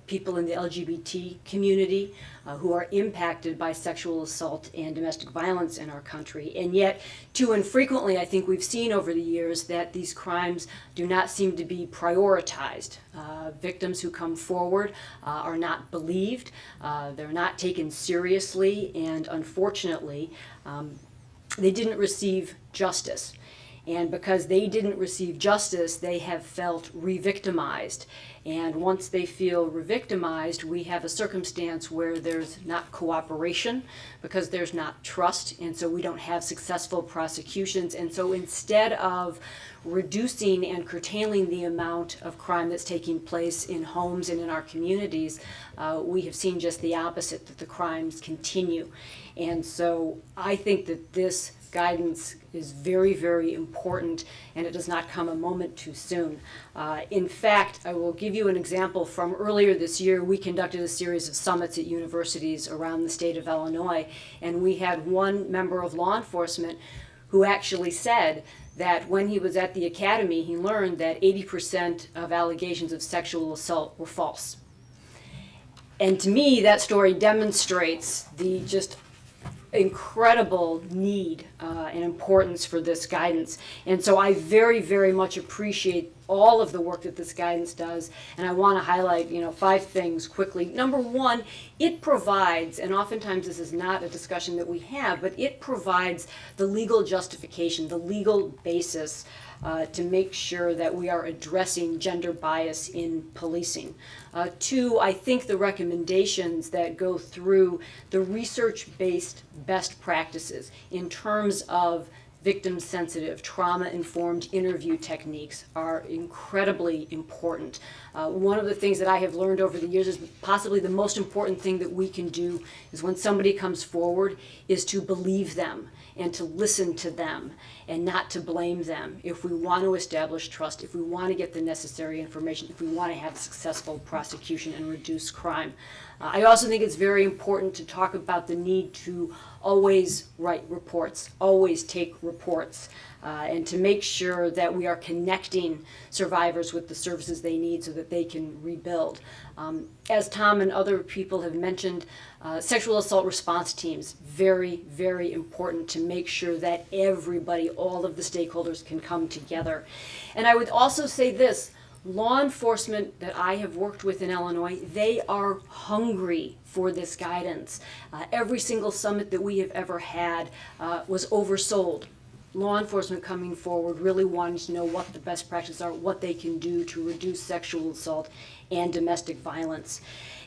people in the LGBT community who are impacted by sexual assault and domestic violence in our country. And yet, too infrequently, I think we've seen over the years that these crimes do not seem to be prioritized. Victims who come forward are not believed, they're not taken seriously, and unfortunately, they didn't receive justice. And because they didn't receive justice, they have felt re-victimized. And once they feel re-victimized, we have a circumstance where there's not cooperation because there's not trust, and so we don't have successful prosecutions. And so instead of reducing and curtailing the amount of crime that's taking place in homes and in our communities, we have seen just the opposite, that the crimes continue. And so I think that this guidance is very, very important, and it does not come a moment too soon. In fact, I will give you an example from earlier this year. We conducted a series of summits at universities around the state of Illinois, and we had one member of law enforcement who actually said that when he was at the academy, he learned that 80% of allegations of sexual assault were false. And to me, that story demonstrates the just incredible need and importance for this guidance. And so I very, very much appreciate all of the work that this guidance does, and I want to highlight 5 things quickly. Number one, it provides, and oftentimes this is not a discussion that we have, but it provides the legal justification, the legal basis to make sure that we are addressing gender bias in policing. 2, I think the recommendations that go through the research-based best practices in terms of victim-sensitive, trauma-informed interview techniques are incredibly important. One of the things that I have learned over the years is possibly the most important thing that we can do is when somebody comes forward is to believe them and to listen to them and not to blame them if we want to establish trust, if we want to get the necessary information, if we want to have a successful prosecution and reduce crime. I also think it's very important to talk about the need to always write reports, always take reports, and to make sure that we are connecting survivors with the services they need so that they can rebuild. As Tom and other people have mentioned, sexual assault response teams, very, very important to make sure that everybody, all of the stakeholders can come together. And I would also say this, law enforcement that I have worked with in Illinois, they are hungry for this guidance. Every single summit that we have ever had was oversold. Law enforcement coming forward really wanting to know what the best practices are, what they can do to reduce sexual assault and domestic violence.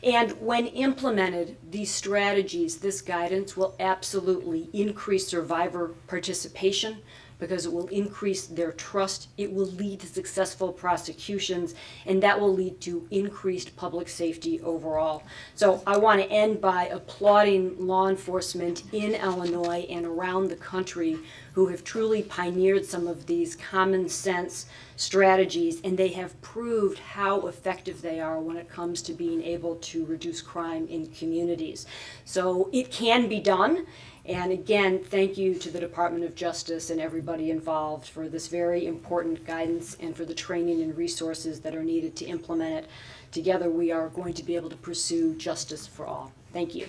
And when implemented, these strategies, this guidance will absolutely increase survivor participation, because it will increase their trust, it will lead to successful prosecutions, and that will lead to increased public safety overall. So I want to end by applauding law enforcement in Illinois and around the country who have truly pioneered some of these common sense strategies, and they have proved how effective they are when it comes to being able to reduce crime in communities. So it can be done. And again, thank you to the Department of Justice and everybody involved for this very important guidance and for the training and resources that are needed to implement it. Together, we are going to be able to pursue justice for all. Thank you.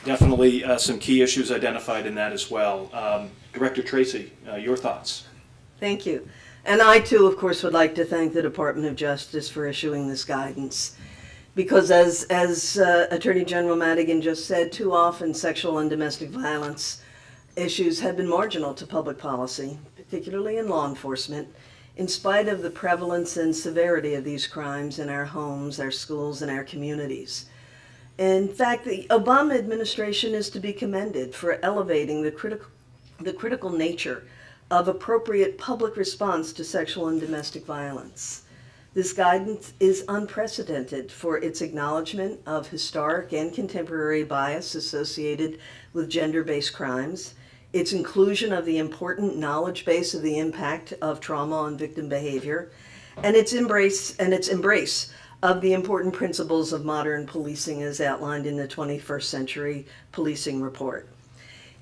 Definitely some key issues identified in that as well. Director Tracy, your thoughts? Thank you. And I too, of course, would like to thank the Department of Justice for issuing this guidance. Because as Attorney General Madigan just said, too often sexual and domestic violence issues have been marginal to public policy, particularly in law enforcement, in spite of the prevalence and severity of these crimes in our homes, our schools, and our communities. In fact, the Obama administration is to be commended for elevating the critical nature of appropriate public response to sexual and domestic violence. This guidance is unprecedented for its acknowledgement of historic and contemporary bias associated with gender-based crimes, its inclusion of the important knowledge base of the impact of trauma on victim behavior, and its embrace of the important principles of modern policing as outlined in the 21st Century Policing Report.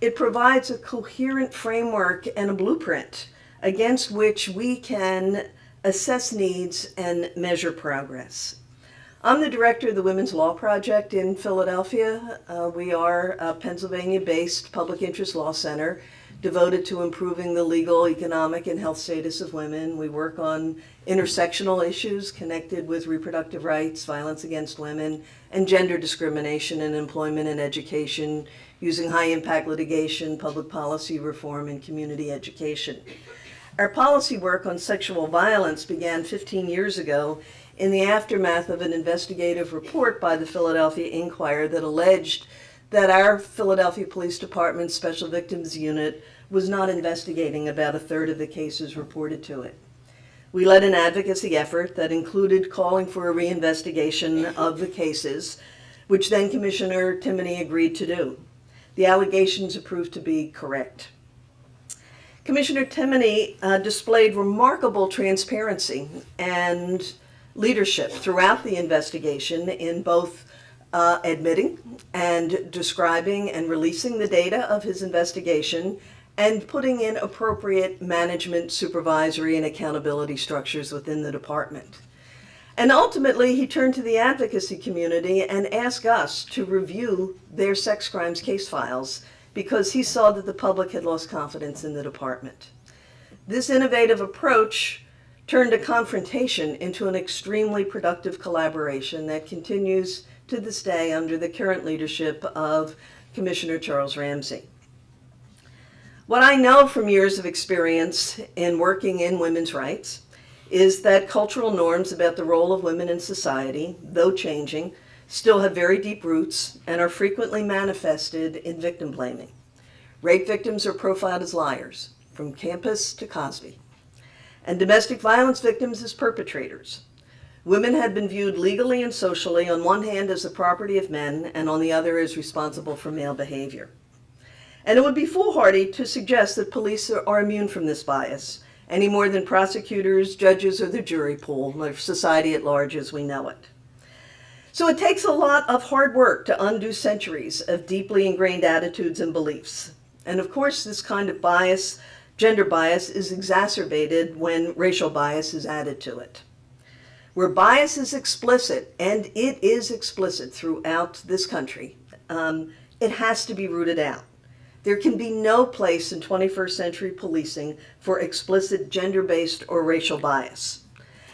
It provides a coherent framework and a blueprint against which we can assess needs and measure progress. I'm the director of the Women's Law Project in Philadelphia. We are a Pennsylvania-based public interest law center devoted to improving the legal, economic, and health status of women. We work on intersectional issues connected with reproductive rights, violence against women, and gender discrimination in employment and education, using high-impact litigation, public policy reform, and community education. Our policy work on sexual violence began 15 years ago in the aftermath of an investigative report by the Philadelphia Inquirer that alleged that our Philadelphia Police Department's Special Victims Unit was not investigating about a third of the cases reported to it. We led an advocacy effort that included calling for a reinvestigation of the cases, which then Commissioner Timoney agreed to do. The allegations proved to be correct. Commissioner Timoney displayed remarkable transparency and leadership throughout the investigation in both admitting and describing and releasing the data of his investigation and putting in appropriate management, supervisory, and accountability structures within the department. And ultimately, he turned to the advocacy community and asked us to review their sex crimes case files because he saw that the public had lost confidence in the department. This innovative approach turned a confrontation into an extremely productive collaboration that continues to this day under the current leadership of Commissioner Charles Ramsey. What I know from years of experience in working in women's rights is that cultural norms about the role of women in society, though changing, still have very deep roots and are frequently manifested in victim blaming. Rape victims are profiled as liars, from campus to Cosby, and domestic violence victims as perpetrators. Women have been viewed legally and socially on one hand as the property of men and on the other as responsible for male behavior. And it would be foolhardy to suggest that police are immune from this bias, any more than prosecutors, judges, or the jury pool, or society at large as we know it. So it takes a lot of hard work to undo centuries of deeply ingrained attitudes and beliefs. And of course, this kind of bias, gender bias, is exacerbated when racial bias is added to it. Where bias is explicit, and it is explicit throughout this country, it has to be rooted out. There can be no place in 21st century policing for explicit gender-based or racial bias.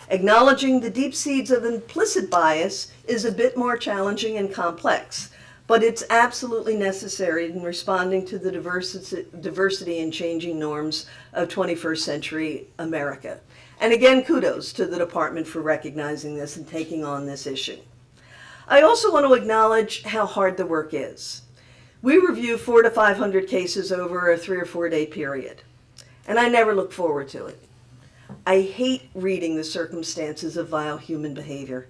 Acknowledging the deep seeds of implicit bias is a bit more challenging and complex, but it's absolutely necessary in responding to the diversity and changing norms of 21st century America. And again, kudos to the department for recognizing this and taking on this issue. I also want to acknowledge how hard the work is. We review 400 to 500 cases over a 3 or 4 day period, and I never look forward to it. I hate reading the circumstances of vile human behavior.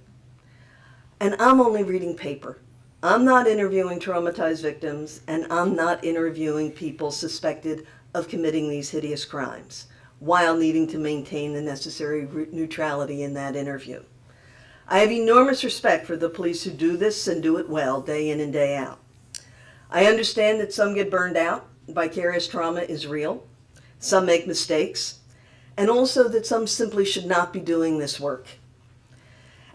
And I'm only reading paper. I'm not interviewing traumatized victims, and I'm not interviewing people suspected of committing these hideous crimes, while needing to maintain the necessary neutrality in that interview. I have enormous respect for the police who do this and do it well, day in and day out. I understand that some get burned out. Vicarious trauma is real. Some make mistakes. And also that some simply should not be doing this work.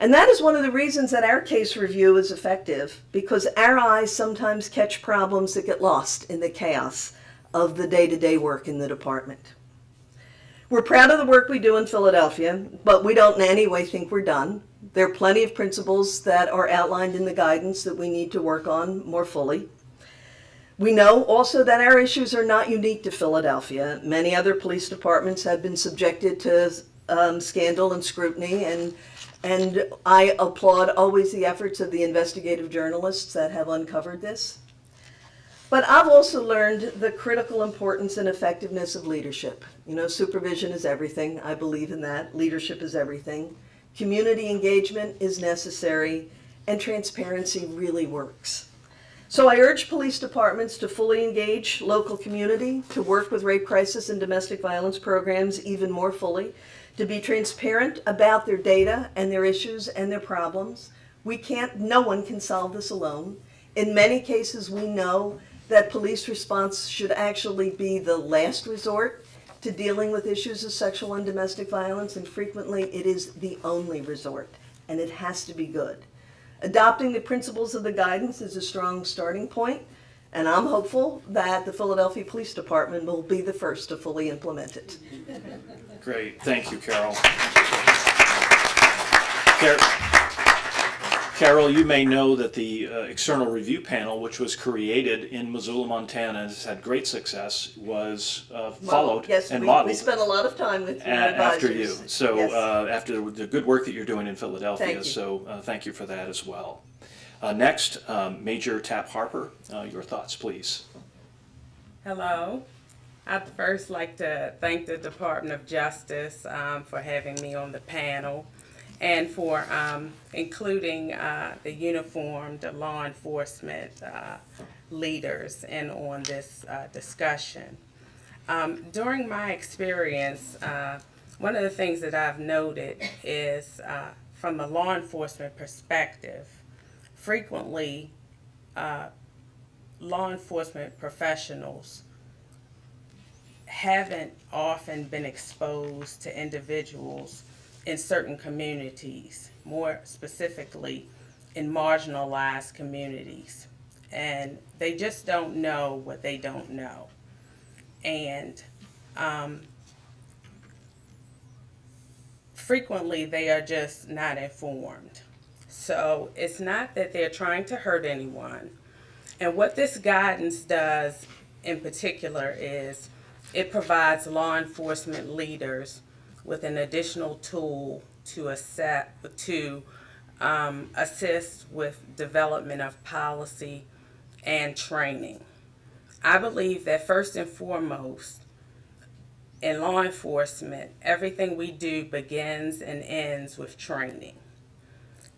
And that is one of the reasons that our case review is effective, because our eyes sometimes catch problems that get lost in the chaos of the day-to-day work in the department. We're proud of the work we do in Philadelphia, but we don't in any way think we're done. There are plenty of principles that are outlined in the guidance that we need to work on more fully. We know also that our issues are not unique to Philadelphia. Many other police departments have been subjected to scandal and scrutiny, and I applaud always the efforts of the investigative journalists that have uncovered this. But I've also learned the critical importance and effectiveness of leadership. You know, supervision is everything. I believe in that. Leadership is everything. Community engagement is necessary, and transparency really works. So I urge police departments to fully engage local community, to work with rape crisis and domestic violence programs even more fully, to be transparent about their data and their issues and their problems. No one can solve this alone. In many cases, we know that police response should actually be the last resort to dealing with issues of sexual and domestic violence, and frequently it is the only resort, and it has to be good. Adopting the principles of the guidance is a strong starting point, and I'm hopeful that the Philadelphia Police Department will be the first to fully implement it. Great, thank you, Carol. Carol, you may know that the external review panel, which was created in Missoula, Montana, and has had great success, was followed Yes, and we modeled spent a lot of time with your after advisors. you. So Yes. after the good work that you're doing in Philadelphia, Thank you. so thank you for that as well. Next, Major Tap Harper, your thoughts, please. Hello. I'd first like to thank the Department of Justice for having me on the panel and for including the uniformed law enforcement leaders in on this discussion. During my experience, one of the things that I've noted is from a law enforcement perspective, frequently law enforcement professionals haven't often been exposed to individuals in certain communities, more specifically in marginalized communities. And they just don't know what they don't know. And frequently they are just not informed. So it's not that they're trying to hurt anyone. And what this guidance does in particular is it provides law enforcement leaders with an additional tool to assist with development of policy and training. I believe that first and foremost, in law enforcement, everything we do begins and ends with training.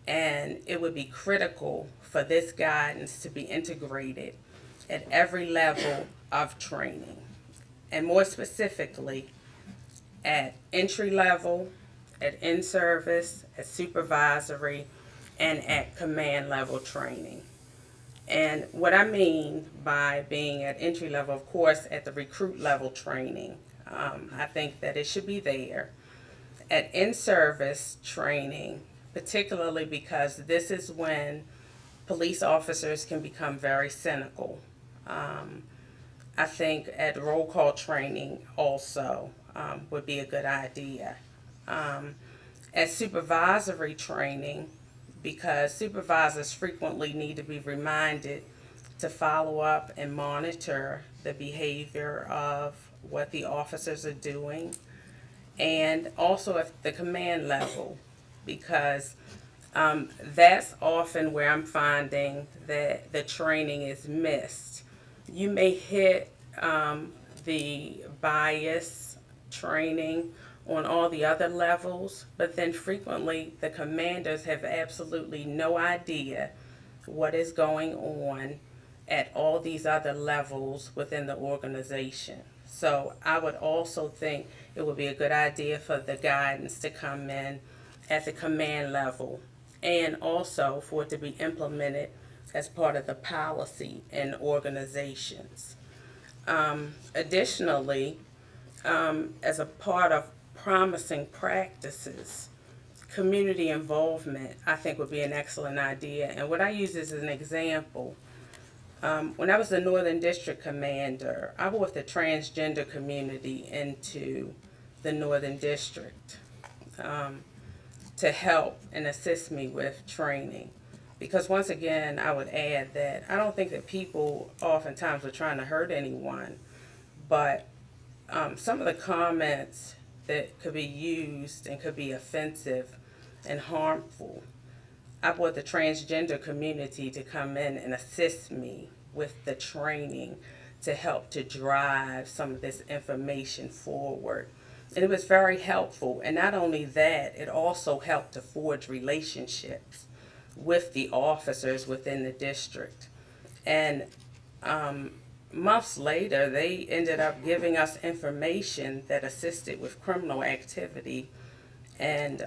And it would be critical for this guidance to be integrated at every level of training. And more specifically, at entry level, at in-service, at supervisory, and at command level training. And what I mean by being at entry level, of course, at the recruit level training, I think that it should be there. At in-service training, particularly because this is when police officers can become very cynical. I think at roll call training also would be a good idea. At supervisory training, because supervisors frequently need to be reminded to follow up and monitor the behavior of what the officers are doing, and also at the command level, because that's often where I'm finding that the training is missed. you may hit the bias training on all the other levels, but then frequently the commanders have absolutely no idea what is going on at all these other levels within the organization. So I would also think it would be a good idea for the guidance to come in at the command level, and also for it to be implemented as part of the policy in organizations. Additionally, as a part of promising practices, community involvement, I think, would be an excellent idea. And what I use as an example, when I was the Northern District Commander, I brought the transgender community into the Northern District to help and assist me with training. Because once again, I would add that I don't think that people oftentimes are trying to hurt anyone, but some of the comments that could be used and could be offensive and harmful, I want the transgender community to come in and assist me with the training to help to drive some of this information forward. And it was very helpful. And not only that, it also helped to forge relationships with the officers within the district. And months later, they ended up giving us information that assisted with criminal activity. And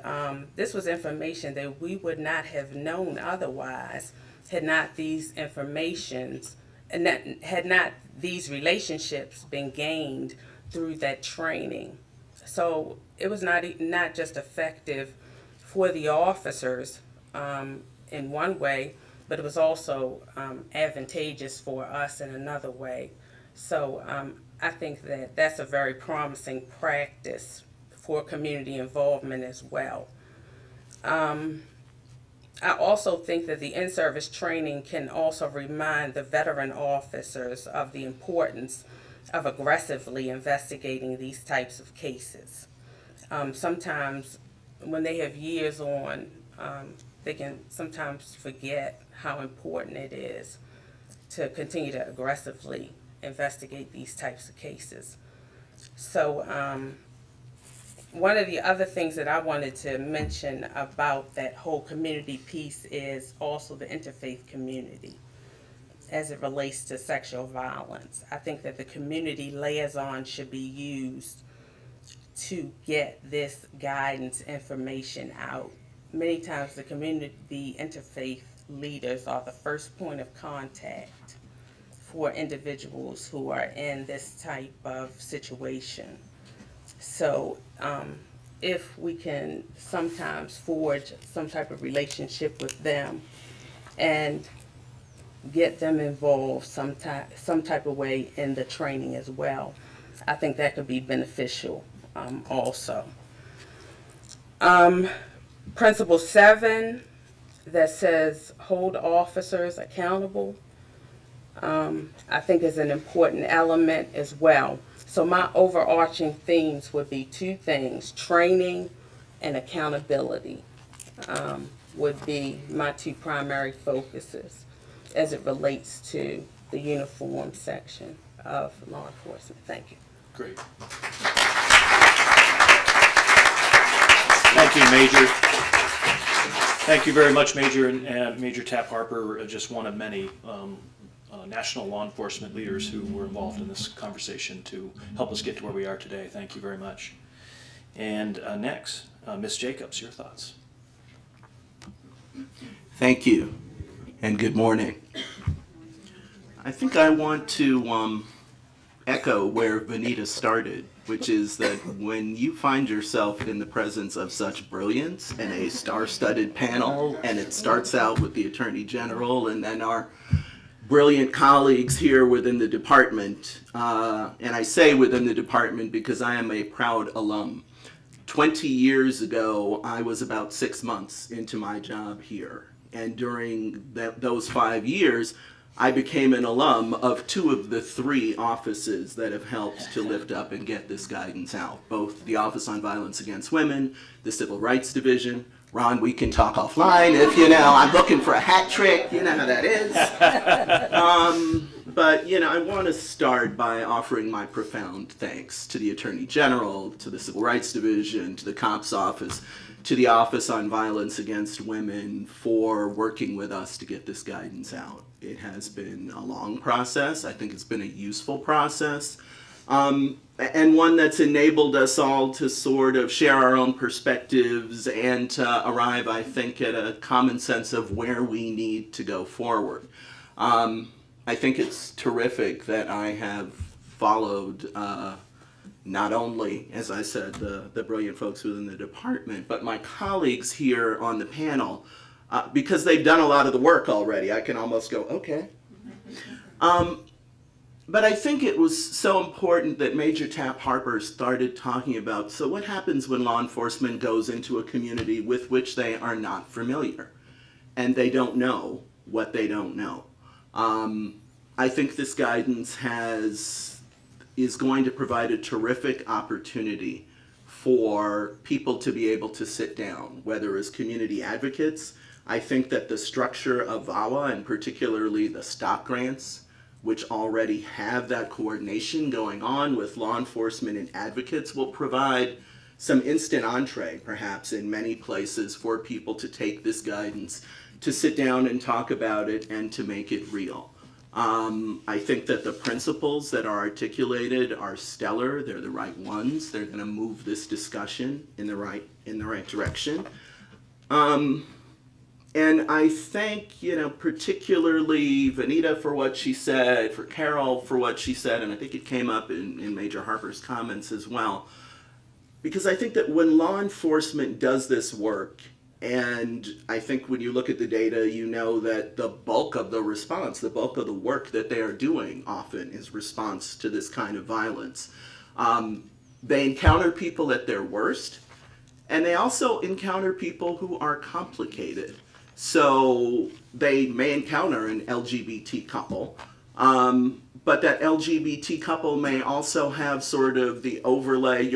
this was information that we would not have known otherwise had not these informations and that had not these relationships been gained through that training. So it was not just effective for the officers in one way, but it was also advantageous for us in another way. So I think that that's a very promising practice for community involvement as well. I also think that the in-service training can also remind the veteran officers of the importance of aggressively investigating these types of cases. Sometimes when they have years on, they can sometimes forget how important it is to continue to aggressively investigate these types of cases. So one of the other things that I wanted to mention about that whole community piece is also the interfaith community as it relates to sexual violence. I think that the community liaison should be used to get this guidance information out. Many times the community interfaith leaders are the first point of contact for individuals who are in this type of situation. So if we can sometimes forge some type of relationship with them and get them involved some type of way in the training as well, I think that could be beneficial also. Principle 7 that says hold officers accountable, I think is an important element as well. So my overarching themes would be two things: training and accountability would be my two primary focuses as it relates to the uniform section of law enforcement. Thank you. Great. Thank you, Major. Thank you very much, Major, and Major Tapp Harper, just one of many national law enforcement leaders who were involved in this conversation to help us get to where we are today. Thank you very much. And next, Ms. Jacobs, your thoughts. Thank you, and good morning. I think I want to echo where Vanita started, which is that when you find yourself in the presence of such brilliance and a star-studded panel, and it starts out with the Attorney General and then our brilliant colleagues here within the department, and I say within the department because I am a proud alum. 20 years ago, I was about 6 months into my job here, and during those 5 years, I became an alum of 2 of the 3 offices that have helped to lift up and get this guidance out, both the Office on Violence Against Women, the Civil Rights Division. Ron, we can talk offline if, I'm looking for a hat trick, you know how that is. But, you know, I want to start by offering my profound thanks to the Attorney General, to the Civil Rights Division, to the Cops Office, to the Office on Violence Against Women for working with us to get this guidance out. It has been a long process. I think it's been a useful process. And one that's enabled us all to sort of share our own perspectives and to arrive, I think, at a common sense of where we need to go forward. I think it's terrific that I have followed not only, as I said, the brilliant folks within the department, but my colleagues here on the panel, because they've done a lot of the work already. I can almost go, okay. But I think it was so important that Major Tapp Harper started talking about, so what happens when law enforcement goes into a community with which they are not familiar and they don't know what they don't know? I think this guidance is going to provide a terrific opportunity for people to be able to sit down, whether as community advocates. I think that the structure of VAWA, and particularly the stop grants, which already have that coordination going on with law enforcement and advocates, will provide some instant entree, perhaps in many places, for people to take this guidance, to sit down and talk about it, and to make it real. I think that the principles that are articulated are stellar. They're the right ones. They're going to move this discussion in the right direction. And I thank, you know, particularly Vanita for what she said, for Carol for what she said, and I think it came up in Major Harper's comments as well. Because I think that when law enforcement does this work, and I think when you look at the data, you know that the bulk of the response, the bulk of the work that they are doing often is response to this kind of violence. They encounter people at their worst, and they also encounter people who are complicated. So they may encounter an LGBT couple, but that LGBT couple may also have sort of the overlay,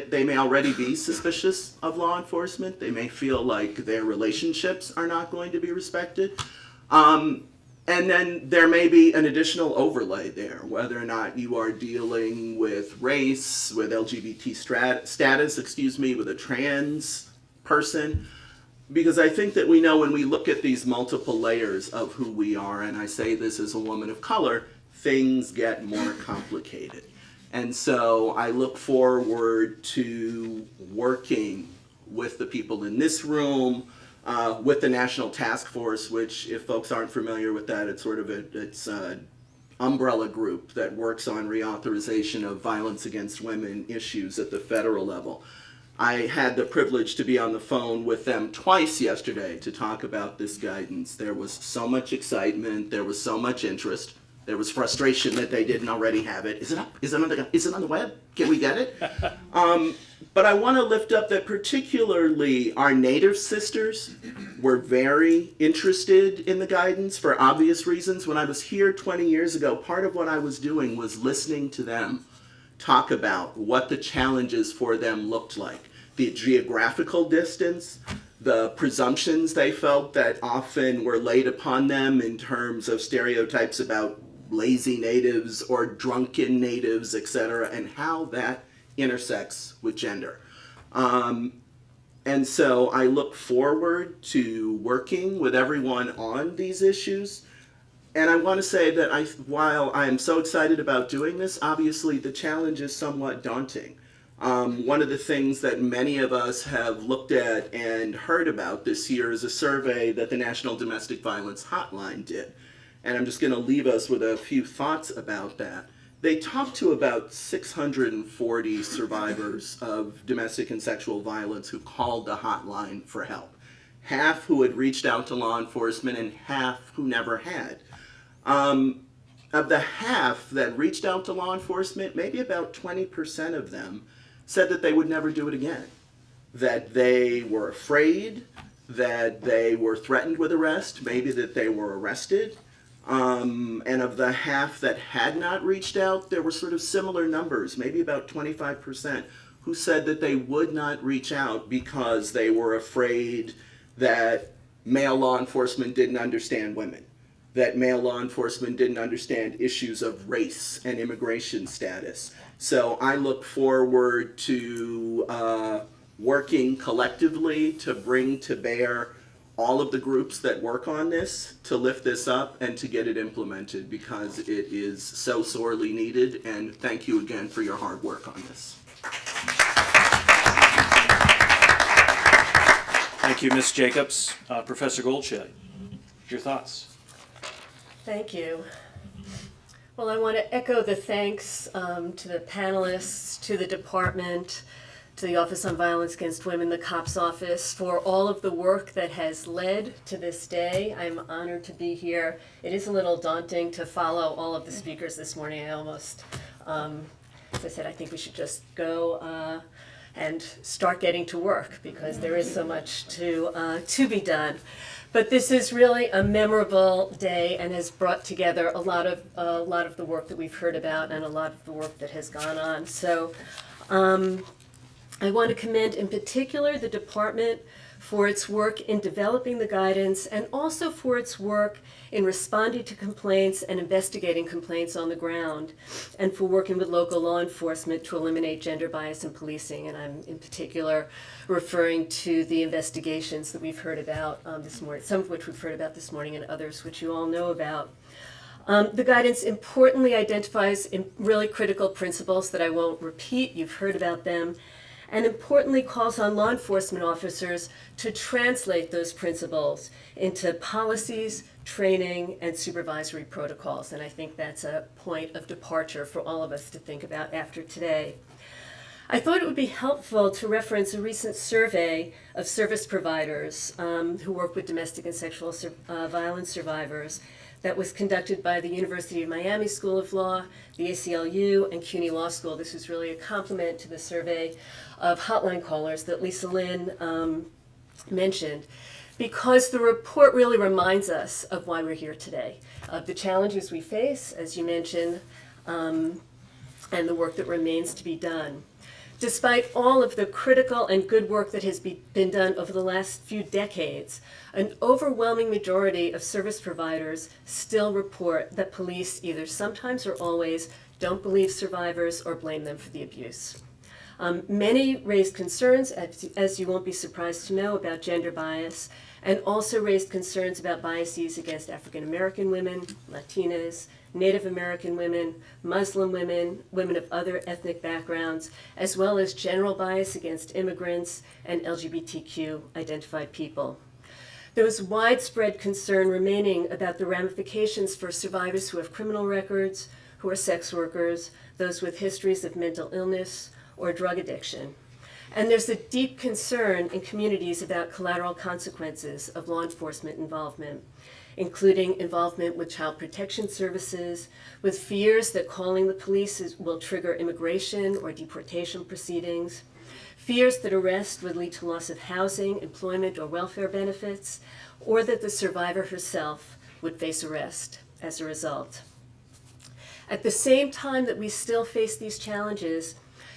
they may already be suspicious of law enforcement. They may feel like their relationships are not going to be respected. And then there may be an additional overlay there, whether or not you are dealing with race, with LGBT status, with a trans person. Because I think that we know when we look at these multiple layers of who we are, and I say this as a woman of color, things get more complicated. And so I look forward to working with the people in this room, with the National Task Force, which, if folks aren't familiar with that, it's sort of an umbrella group that works on reauthorization of violence against women issues at the federal level. I had the privilege to be on the phone with them twice yesterday to talk about this guidance. There was so much excitement, there was so much interest, there was frustration that they didn't already have it. Is it up? Is it on the web? Can we get it? But I want to lift up that particularly our Native sisters were very interested in the guidance for obvious reasons. When I was here 20 years ago, part of what I was doing was listening to them talk about what the challenges for them looked like. The geographical distance, the presumptions they felt that often were laid upon them in terms of stereotypes about lazy natives or drunken natives, etc., and how that intersects with gender. And so I look forward to working with everyone on these issues. And I want to say that while I am so excited about doing this, obviously the challenge is somewhat daunting. One of the things that many of us have looked at and heard about this year is a survey that the National Domestic Violence Hotline did. And I'm just going to leave us with a few thoughts about that. They talked to about 640 survivors of domestic and sexual violence who called the hotline for help. Half who had reached out to law enforcement and half who never had. Of the half that reached out to law enforcement, maybe about 20% of them said that they would never do it again. That they were afraid, that they were threatened with arrest, maybe that they were arrested. And of the half that had not reached out, there were sort of similar numbers, maybe about 25%, who said that they would not reach out because they were afraid that male law enforcement didn't understand women. that male law enforcement didn't understand issues of race and immigration status. So I look forward to working collectively to bring to bear all of the groups that work on this to lift this up and to get it implemented, because it is so sorely needed. And thank you again for your hard work on this. Thank you, Ms. Jacobs. Professor Goldshed, your thoughts? Thank you. Well, I want to echo the thanks to the panelists, to the department, to the Office on Violence Against Women, the COPS office, for all of the work that has led to this day. I'm honored to be here. It is a little daunting to follow all of the speakers this morning. I almost, as I said, I think we should just go and start getting to work, because there is so much to be done. But this is really a memorable day and has brought together a lot of the work that we've heard about and a lot of the work that has gone on. So I want to commend in particular the department for its work in developing the guidance, and also for its work in responding to complaints and investigating complaints on the ground, and for working with local law enforcement to eliminate gender bias in policing. And I'm in particular referring to the investigations that we've heard about this morning, some of which we've heard about this morning and others which you all know about. The guidance importantly identifies really critical principles that I won't repeat. You've heard about them. And importantly calls on law enforcement officers to translate those principles into policies, training, and supervisory protocols. And I think that's a point of departure for all of us to think about after today. I thought it would be helpful to reference a recent survey of service providers who work with domestic and sexual violence survivors that was conducted by the University of Miami School of Law, the ACLU, and CUNY Law School. This was really a complement to the survey of hotline callers that Lisa Lynn mentioned, because the report really reminds us of why we're here today, of the challenges we face, as you mentioned, and the work that remains to be done. Despite all of the critical and good work that has been done over the last few decades, an overwhelming majority of service providers still report that police either sometimes or always don't believe survivors or blame them for the abuse. Many raised concerns, as you won't be surprised to know, about gender bias, and also raised concerns about biases against African American women, Latinas, Native American women, Muslim women, women of other ethnic backgrounds, as well as general bias against immigrants and LGBTQ identified people. There was widespread concern remaining about the ramifications for survivors who have criminal records, who are sex workers, those with histories of mental illness or drug addiction. And there's a deep concern in communities about collateral consequences of law enforcement involvement, including involvement with child protection services, with fears that calling the police will trigger immigration or deportation proceedings, fears that arrest would lead to loss of housing, employment, or welfare benefits, or that the survivor herself would face arrest as a result. At the same time that we still face these challenges,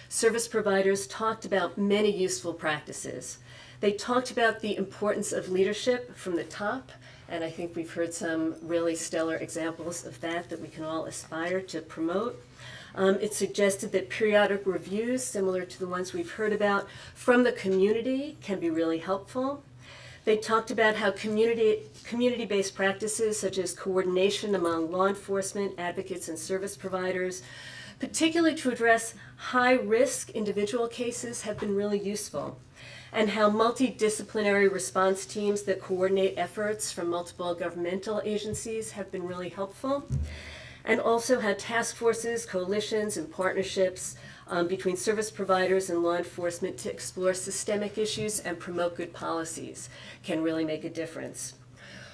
service providers talked about many useful practices. They talked about the importance of leadership from the top, and I think we've heard some really stellar examples of that we can all aspire to promote. It suggested that periodic reviews, similar to the ones we've heard about, from the community can be really helpful. They talked about how community-based practices, such as coordination among law enforcement, advocates, and service providers, particularly to address high-risk individual cases, have been really useful, and how multidisciplinary response teams that coordinate efforts from multiple governmental agencies have been really helpful, and also how task forces, coalitions, and partnerships between service providers and law enforcement to explore systemic issues and promote good policies can really make a difference.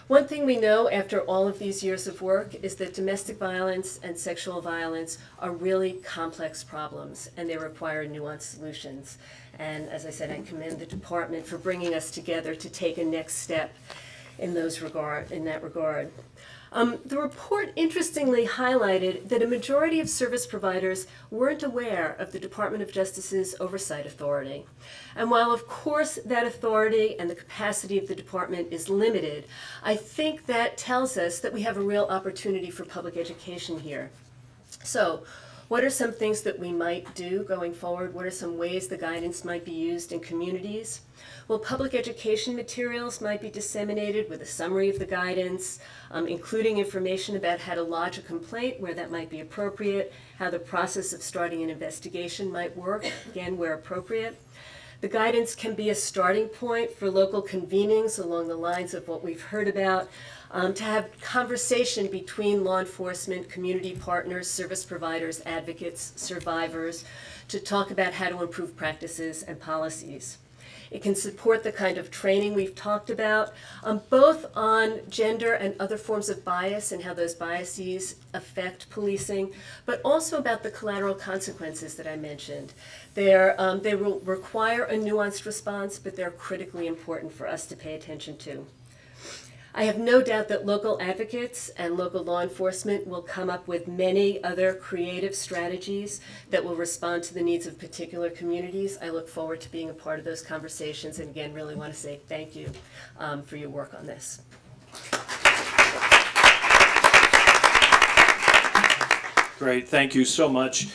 One thing we know after all of these years of work is that domestic violence and sexual violence are really complex problems, and they require nuanced solutions. And as I said, I commend the department for bringing us together to take a next step in that regard. The report interestingly highlighted that a majority of service providers weren't aware of the Department of Justice's oversight authority. And while, of course, that authority and the capacity of the department is limited, I think that tells us that we have a real opportunity for public education here. So, what are some things that we might do going forward? What are some ways the guidance might be used in communities? Well, public education materials might be disseminated with a summary of the guidance, including information about how to lodge a complaint where that might be appropriate, how the process of starting an investigation might work, again, where appropriate. The guidance can be a starting point for local convenings along the lines of what we've heard about, to have conversation between law enforcement, community partners, service providers, advocates, survivors, to talk about how to improve practices and policies. It can support the kind of training we've talked about, both on gender and other forms of bias and how those biases affect policing, but also about the collateral consequences that I mentioned. They will require a nuanced response, but they're critically important for us to pay attention to. I have no doubt that local advocates and local law enforcement will come up with many other creative strategies that will respond to the needs of particular communities. I look forward to being a part of those conversations, and again, really want to say thank you for your work on this. Great, thank you so much.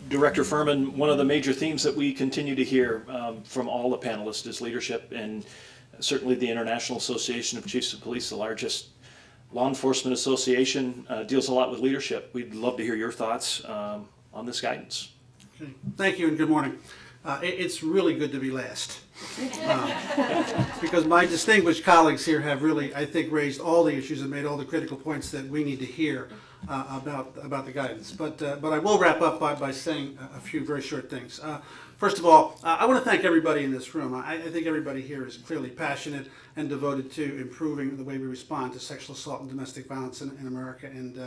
Director Furman, one of the major themes that we continue to hear from all the panelists is leadership, and certainly the International Association of Chiefs of Police, the largest law enforcement association, deals a lot with leadership. We'd love to hear your thoughts on this guidance. Okay. Thank you and good morning. It's really good to be last. Because my distinguished colleagues here have really, I think, raised all the issues and made all the critical points that we need to hear about the guidance. But I will wrap up by saying a few very short things. First of all, I want to thank everybody in this room. I think everybody here is clearly passionate and devoted to improving the way we respond to sexual assault and domestic violence in America. And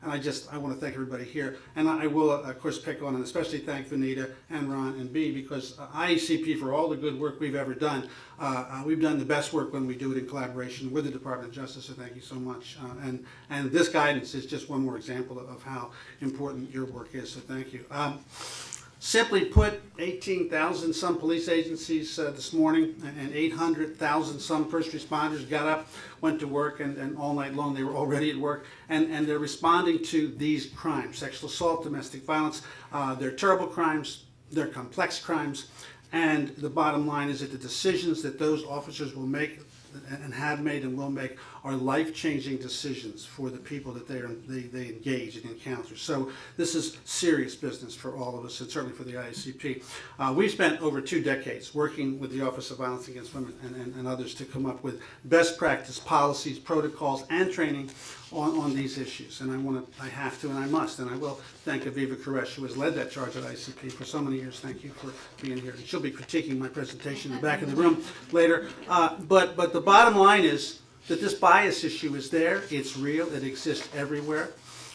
I want to thank everybody here. And I will, of course, pick on and especially thank Vanita and Ron and Bea, because IACP, for all the good work we've ever done, we've done the best work when we do it in collaboration with the Department of Justice, so thank you so much. And this guidance is just one more example of how important your work is, so thank you. Simply put, 18,000 some police agencies this morning and 800,000 some first responders got up, went to work, and all night long they were already at work, and they're responding to these crimes: sexual assault, domestic violence. They're terrible crimes, they're complex crimes, and the bottom line is that the decisions that those officers will make and have made and will make are life-changing decisions for the people that they engage and encounter. So this is serious business for all of us, and certainly for the IACP. We've spent over 2 decades working with the Office of Violence Against Women and others to come up with best practice policies, protocols, and training on these issues. And I have to and I must, and I will thank Aviva Koresh, who has led that charge at ICP for so many years. Thank you for being here. And she'll be critiquing my presentation in the back of the room later. But the bottom line is that this bias issue is there. It's real. It exists everywhere.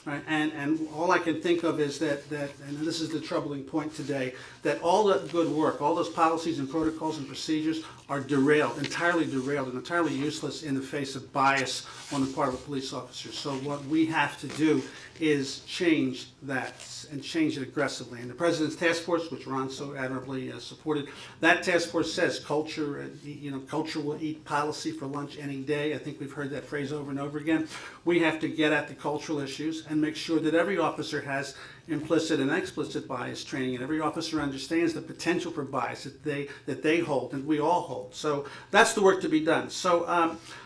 Right? And all I can think of is that, and this is the troubling point today, that all the good work, all those policies and protocols and procedures are entirely derailed and entirely useless in the face of bias on the part of a police officer. So what we have to do is change that and change it aggressively. And the President's Task Force, which Ron so admirably supported, that task force says culture will eat policy for lunch any day. I think we've heard that phrase over and over again. We have to get at the cultural issues and make sure that every officer has implicit and explicit bias training, and every officer understands the potential for bias that they hold and we all hold. So that's the work to be done. So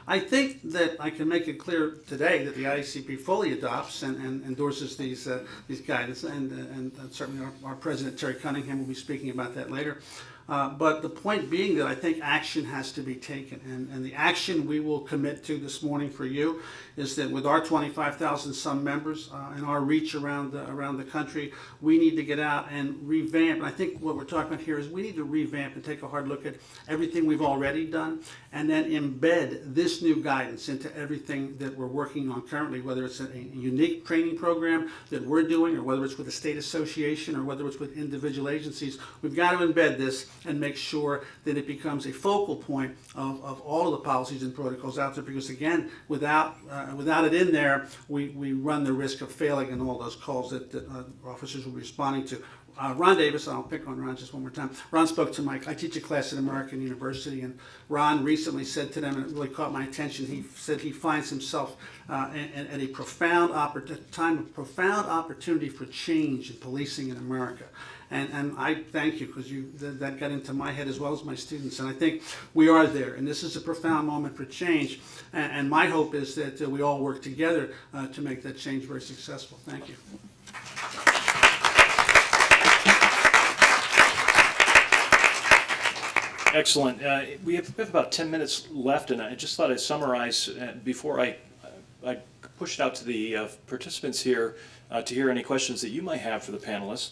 I think that I can make it clear today that the IACP fully adopts and endorses these guidance, and certainly our President Terry Cunningham will be speaking about that later. But the point being that I think action has to be taken, and the action we will commit to this morning for you is that with our 25,000 some members and our reach around the country, we need to get out and revamp. And I think what we're talking about here is we need to revamp and take a hard look at everything we've already done, and then embed this new guidance into everything that we're working on currently, whether it's a unique training program that we're doing, or whether it's with a state association, or whether it's with individual agencies. We've got to embed this and make sure that it becomes a focal point of all of the policies and protocols out there, because again, without it in there, we run the risk of failing in all those calls that officers will be responding to. Ron Davis, I'll pick on Ron just one more time. Ron spoke to I teach a class at American University, and Ron recently said to them, and it really caught my attention, he said he finds himself at a time of profound opportunity for change in policing in America. And I thank you, because that got into my head as well as my students. And I think we are there, and this is a profound moment for change. And my hope is that we all work together to make that change very successful. Thank you. Excellent. We have about 10 minutes left, and I just thought I'd summarize before I push it out to the participants here to hear any questions that you might have for the panelists.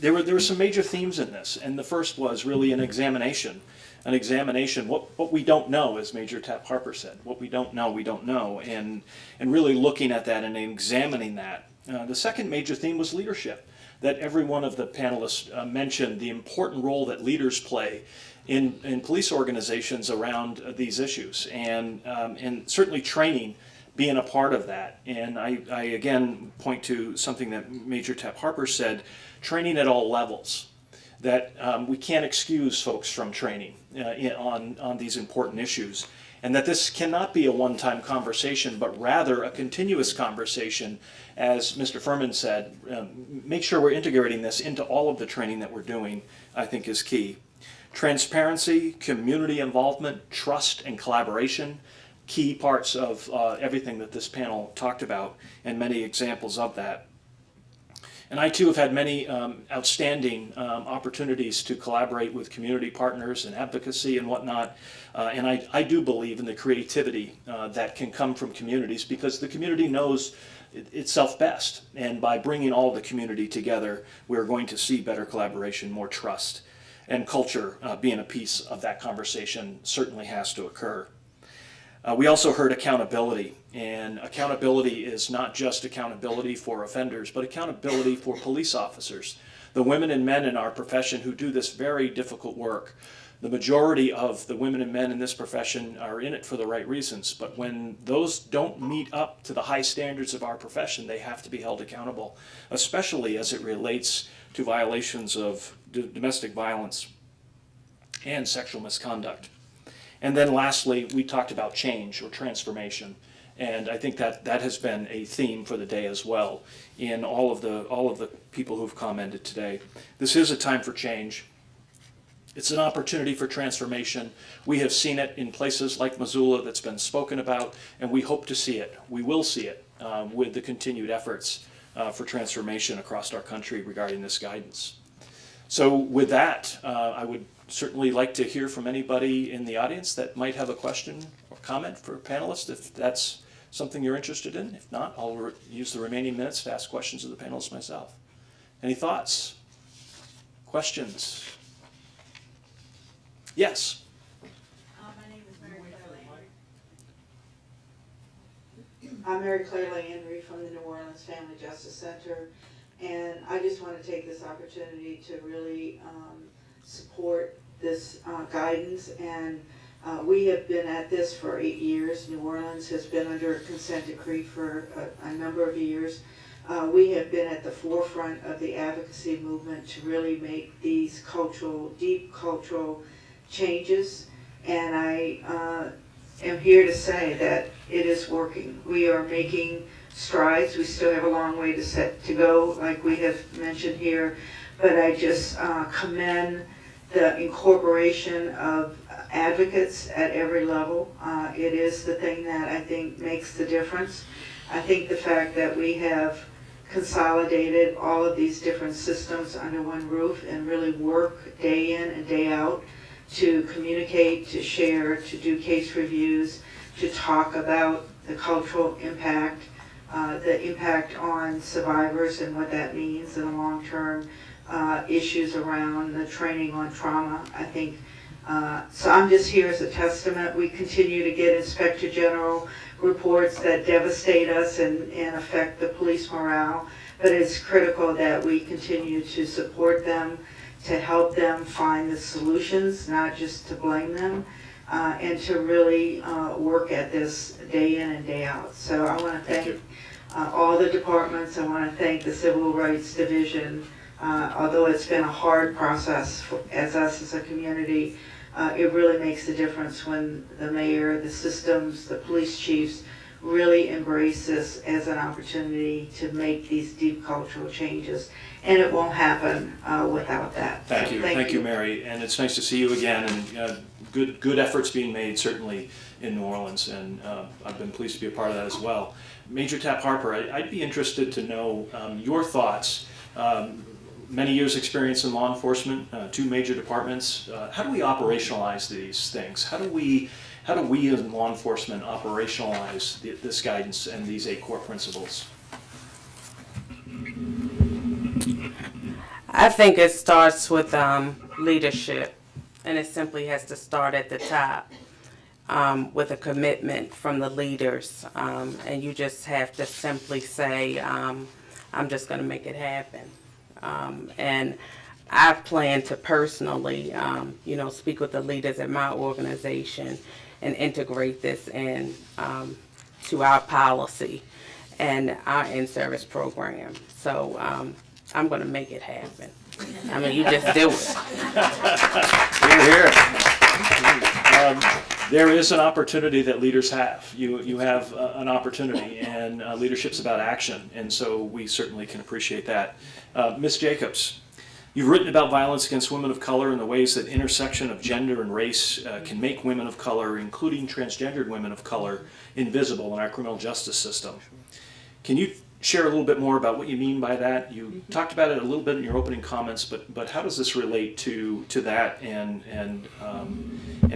There were some major themes in this, and the first was really an examination. What we don't know, as Major Tapp Harper said. What we don't know, and really looking at that and examining that. The second major theme was leadership, that every one of the panelists mentioned the important role that leaders play in police organizations around these issues, and certainly training being a part of that. And I again point to something that Major Tapp Harper said, training at all levels, that we can't excuse folks from training on these important issues, and that this cannot be a one-time conversation, but rather a continuous conversation. As Mr. Furman said, make sure we're integrating this into all of the training that we're doing, I think is key. Transparency, community involvement, trust, and collaboration, key parts of everything that this panel talked about, and many examples of that. And I too have had many outstanding opportunities to collaborate with community partners and advocacy and whatnot. And I do believe in the creativity that can come from communities, because the community knows itself best. And by bringing all the community together, we're going to see better collaboration, more trust. And culture being a piece of that conversation certainly has to occur. We also heard accountability, and accountability is not just accountability for offenders, but accountability for police officers, the women and men in our profession who do this very difficult work. The majority of the women and men in this profession are in it for the right reasons, but when those don't meet up to the high standards of our profession, they have to be held accountable, especially as it relates to violations of domestic violence and sexual misconduct. And then lastly, we talked about change or transformation, and I think that has been a theme for the day as well in all of the people who've commented today. This is a time for change. It's an opportunity for transformation. We have seen it in places like Missoula that's been spoken about, and we hope to see it. We will see it with the continued efforts for transformation across our country regarding this guidance. So with that, I would certainly like to hear from anybody in the audience that might have a question or comment for panelists, if that's something you're interested in. If not, I'll use the remaining minutes to ask questions of the panelists myself. Any thoughts? Questions? Yes? My name is I'm Mary Claire Landry from the New Orleans Family Justice Center, and I just want to take this opportunity to really support this guidance. And we have been at this for 8 years. New Orleans has been under a consent decree for a number of years. We have been at the forefront of the advocacy movement to really make these deep cultural changes, and I am here to say that it is working. We are making strides. We still have a long way to go, like we have mentioned here, but I just commend the incorporation of advocates at every level. It is the thing that I think makes the difference. I think the fact that we have consolidated all of these different systems under one roof and really work day in and day out to communicate, to share, to do case reviews, to talk about the cultural impact, the impact on survivors and what that means in the long term, issues around the training on trauma. I think, so I'm just here as a testament. We continue to get Inspector General reports that devastate us and affect the police morale, but it's critical that we continue to support them, to help them find the solutions, not just to blame them, and to really work at this day in and day out. So I want to thank all the departments. I want to thank the Civil Rights Division. Although it's been a hard process for, as us as a community, it really makes a difference when the mayor, the systems, the police chiefs really embrace this as an opportunity to make these deep cultural changes. And it won't happen without that. Thank So you. Thank you, Mary. And it's nice to see you again. And good efforts being made, certainly in New Orleans. And I've been pleased to be a part of that as well. Major Tap Harper, I'd be interested to know your thoughts. Many years experience in law enforcement, 2 major departments. How do we operationalize these things? How do we in law enforcement operationalize this guidance and these 8 core principles? I think it starts with leadership, and it simply has to start at the top with a commitment from the leaders. And you just have to simply say, I'm just going to make it happen. And I plan to personally, speak with the leaders at my organization and integrate this in to our policy and our in-service program. So I'm going to make it happen. I mean, you just do it. Here. There is an opportunity that leaders have. You have an opportunity, and leadership's about action, and so we certainly can appreciate that. Ms. Jacobs, you've written about violence against women of color and the ways that intersection of gender and race can make women of color, including transgendered women of color, invisible in our criminal justice system. Can you share a little bit more about what you mean by that? You talked about it a little bit in your opening comments, but how does this relate to that, and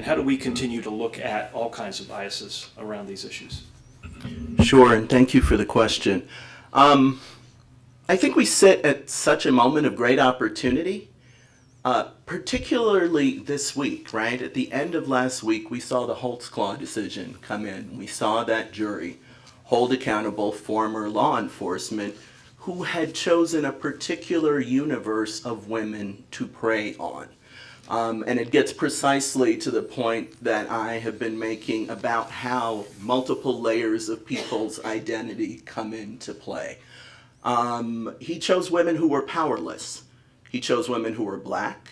how do we continue to look at all kinds of biases around these issues? Sure, and thank you for the question. I think we sit at such a moment of great opportunity, particularly this week, right? At the end of last week, we saw the Holtzclaw decision come in. We saw that jury hold accountable former law enforcement who had chosen a particular universe of women to prey on. And it gets precisely to the point that I have been making about how multiple layers of people's identity come into play. He chose women who were powerless. He chose women who were black,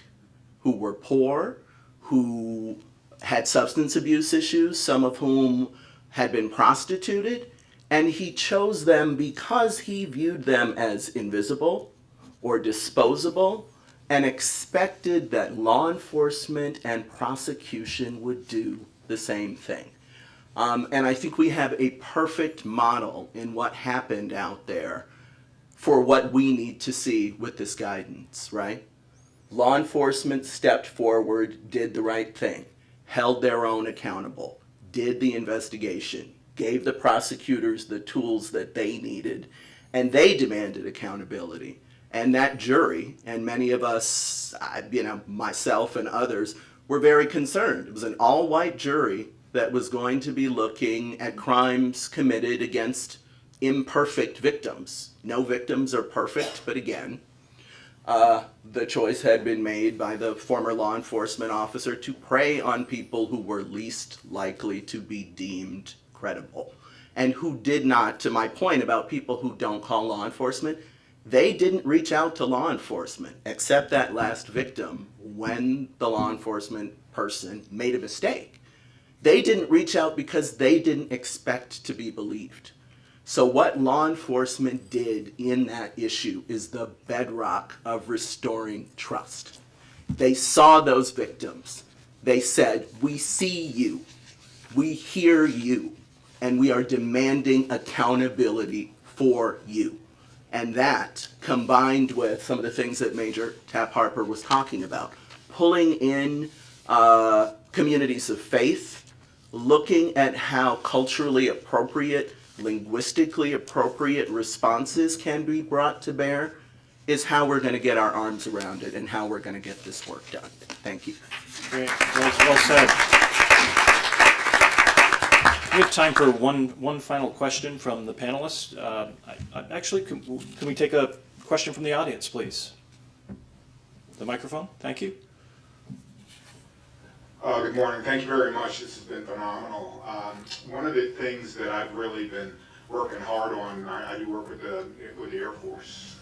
who were poor, who had substance abuse issues, some of whom had been prostituted, and he chose them because he viewed them as invisible or disposable and expected that law enforcement and prosecution would do the same thing. And I think we have a perfect model in what happened out there for what we need to see with this guidance, right? Law enforcement stepped forward, did the right thing, held their own accountable, did the investigation, gave the prosecutors the tools that they needed, and they demanded accountability. And that jury, and many of us, myself and others, were very concerned. It was an all-white jury that was going to be looking at crimes committed against imperfect victims. No victims are perfect, but again, the choice had been made by the former law enforcement officer to prey on people who were least likely to be deemed credible, and who did not, to my point about people who don't call law enforcement, they didn't reach out to law enforcement, except that last victim, when the law enforcement person made a mistake. They didn't reach out because they didn't expect to be believed. So what law enforcement did in that issue is the bedrock of restoring trust. They saw those victims. They said, we see you, we hear you, and we are demanding accountability for you. And that, combined with some of the things that Major Tap Harper was talking about, pulling in communities of faith, looking at how culturally appropriate, linguistically appropriate responses can be brought to bear, is how we're going to get our arms around it and how we're going to get this work done. Thank you. Great. Well said. We have time for one final question from the panelists. Actually, can we take a question from the audience, please? The microphone, thank you. Good morning. Thank you very much. This has been phenomenal. One of the things that I've really been working hard on, I do work with the Air Force,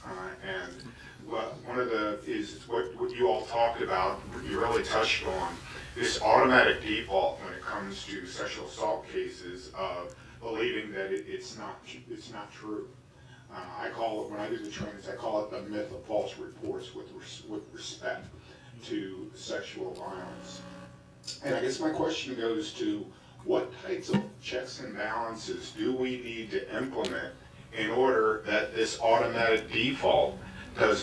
and one of the is what you all talked about. You really touched on this automatic default when it comes to sexual assault cases of believing that it's not true. I call it, when I do the trainings, I call it the myth of false reports with respect to sexual violence. And I guess my question goes to what types of checks and balances do we need to implement in order that this automatic default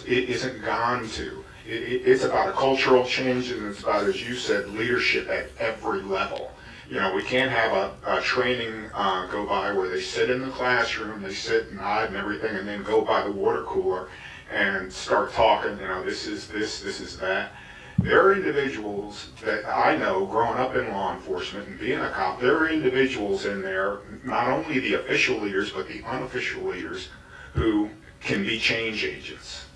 isn't gone to? It's about a cultural change, and it's about, as you said, leadership at every level. You know, we can't have a training go by where they sit in the classroom, they sit and hide and everything, and then go by the water cooler and start talking, you know, this is this is that. There are individuals that I know growing up in law enforcement and being a cop, there are individuals in there, not only the official leaders, but the unofficial leaders who can be change agents.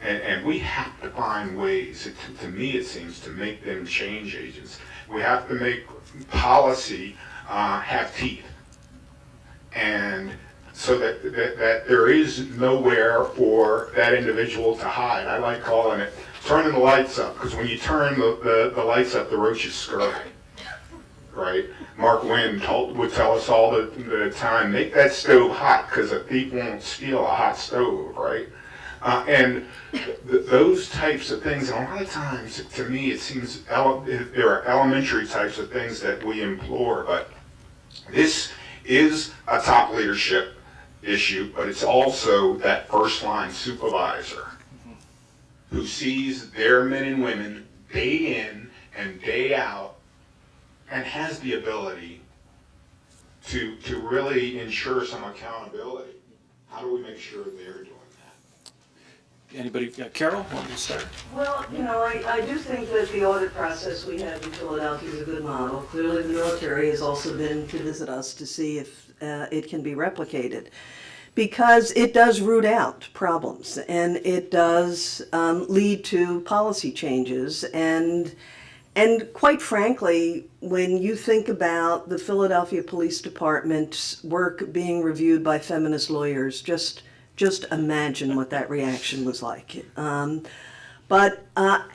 And we have to find ways, to me it seems, to make them change agents. We have to make policy have teeth. And so that there is nowhere for that individual to hide. I like calling it turning the lights up, because when you turn the lights up, the roaches scurry, right? Mark Wynn would tell us all the time, make that stove hot, because a thief won't steal a hot stove, right? And those types of things, and a lot of times, to me, it seems there are elementary types of things that we implore, but this is a top leadership issue, but it's also that first line supervisor who sees their men and women day in and day out and has the ability to really ensure some accountability. How do we make sure they're doing that? Anybody, Carol, want to start? Well, you know, I do think that the audit process we have in Philadelphia is a good model. Clearly, the military has also been to visit us to see if it can be replicated, because it does root out problems, and it does lead to policy changes. And quite frankly, when you think about the Philadelphia Police Department's work being reviewed by feminist lawyers, just imagine what that reaction was like. But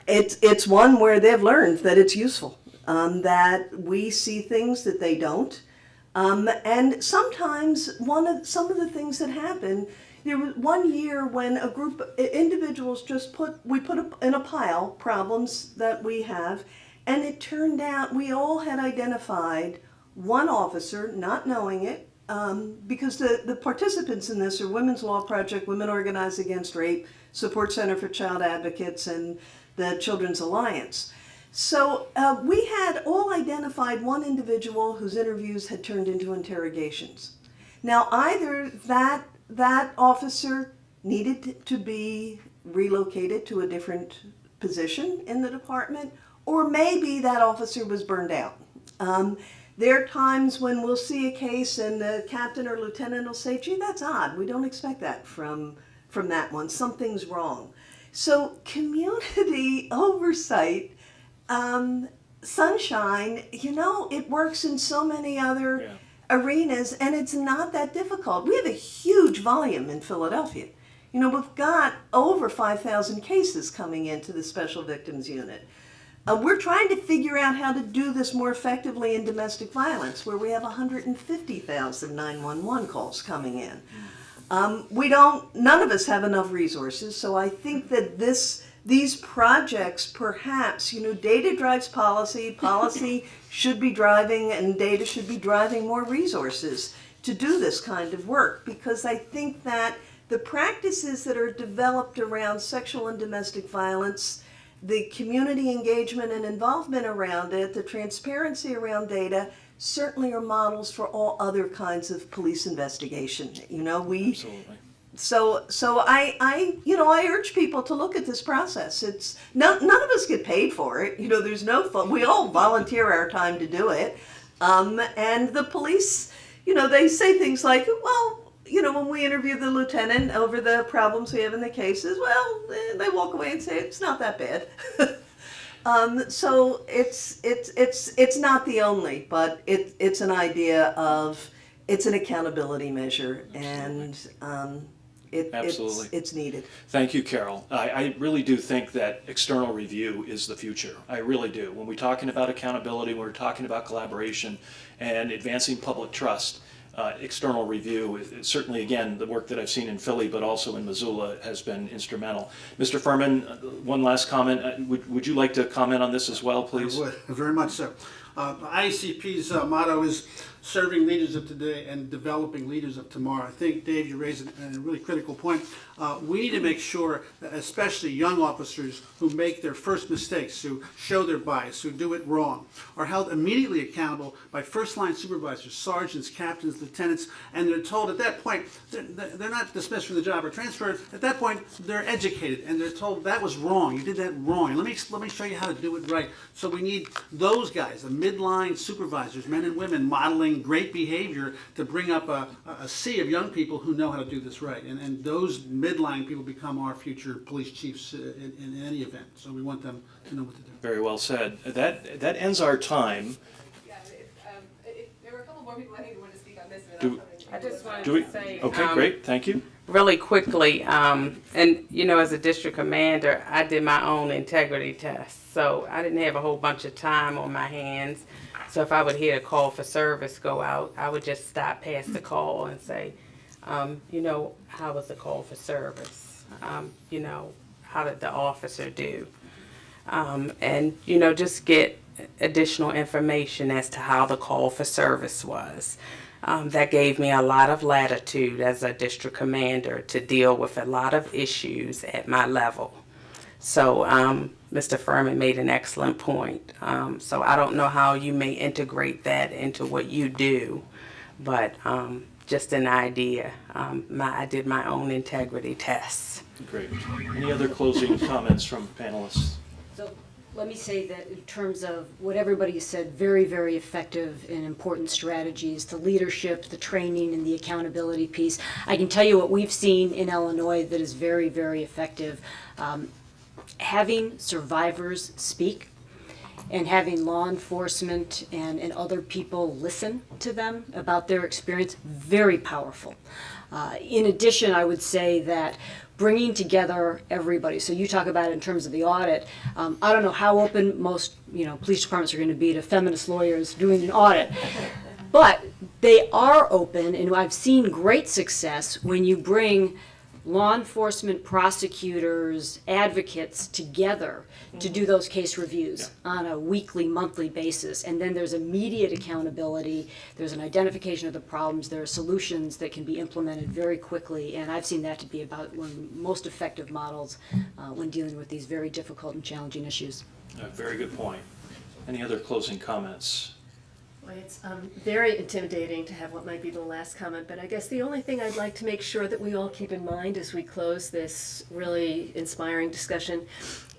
it's one where they've learned that it's useful, that we see things that they don't. And sometimes some of the things that happen, there was one year when a group of individuals we put in a pile problems that we have, and it turned out we all had identified one officer, not knowing it, because the participants in this are Women's Law Project, Women Organized Against Rape, Support Center for Child Advocates, and the Children's Alliance. So we had all identified one individual whose interviews had turned into interrogations. Now, either that officer needed to be relocated to a different position in the department, or maybe that officer was burned out. There are times when we'll see a case and the captain or lieutenant will say, gee, that's odd. We don't expect that from that one. Something's wrong. So community oversight, sunshine, you know, it works in so many other arenas, and it's not that difficult. We have a huge volume in Philadelphia. You know, we've got over 5,000 cases coming into the Special Victims Unit. We're trying to figure out how to do this more effectively in domestic violence, where we have 150,000 911 calls coming in. None of us have enough resources, so I think that these projects, perhaps, you know, data drives policy, policy should be driving, and data should be driving more resources to do this kind of work, because I think that the practices that are developed around sexual and domestic violence, the community engagement and involvement around it, the transparency around data, certainly are models for all other kinds of police investigation. You know, Absolutely. So I urge people to look at this process. It's none of us get paid for it. You know, there's no fun. We all volunteer our time to do it. And the police, you know, they say things like, well, when we interview the lieutenant over the problems we have in the cases, well, they walk away and say it's not that bad. So it's not the only, but it's an idea of, it's an accountability measure, and Absolutely. it's needed. Thank you, Carol. I really do think that external review is the future. I really do. When we're talking about accountability, when we're talking about collaboration and advancing public trust, external review is certainly, again, the work that I've seen in Philly, but also in Missoula, has been instrumental. Mr. Furman, one last comment. Would you like to comment on this as well, please? I would, very much so. ICP's motto is serving leaders of today and developing leaders of tomorrow. I think, Dave, you raised a really critical point. We need to make sure that especially young officers who make their first mistakes, who show their bias, who do it wrong, are held immediately accountable by first-line supervisors, sergeants, captains, lieutenants, and they're told at that point, they're not dismissed from the job or transferred. At that point, they're educated, and they're told that was wrong, you did that wrong, and let me show you how to do it right. So we need those guys, the midline supervisors, men and women, modeling great behavior to bring up a sea of young people who know how to do this right. And those midline people become our future police chiefs in any event. So we want them to know what to do. Very well said. That ends our time. Yeah, there were a couple more people I think who wanted to speak on this. I just wanted Do we? to say, Okay, great. Thank you. really quickly, and as a district commander, I did my own integrity test. So I didn't have a whole bunch of time on my hands. So if I would hear a call for service go out, I would just stop past the call and say, how was the call for service? How did the officer do? And just get additional information as to how the call for service was. That gave me a lot of latitude as a district commander to deal with a lot of issues at my level. So Mr. Furman made an excellent point. So I don't know how you may integrate that into what you do, but just an idea. I did my own integrity tests. Great. Any other closing comments from panelists? So let me say that in terms of what everybody said, very, very effective and important strategies, the leadership, the training, and the accountability piece. I can tell you what we've seen in Illinois that is very, very effective. Having survivors speak and having law enforcement and other people listen to them about their experience, very powerful. In addition, I would say that bringing together everybody, so you talk about it in terms of the audit, I don't know how open most police departments are going to be to feminist lawyers doing an audit, but they are open, and I've seen great success when you bring law enforcement, prosecutors, advocates together to do those case reviews on a weekly, monthly basis. And then there's immediate accountability, there's an identification of the problems, there are solutions that can be implemented very quickly. And I've seen that to be about one of the most effective models when dealing with these very difficult and challenging issues. Very good point. Any other closing comments? Well, it's very intimidating to have what might be the last comment, but I guess the only thing I'd like to make sure that we all keep in mind as we close this really inspiring discussion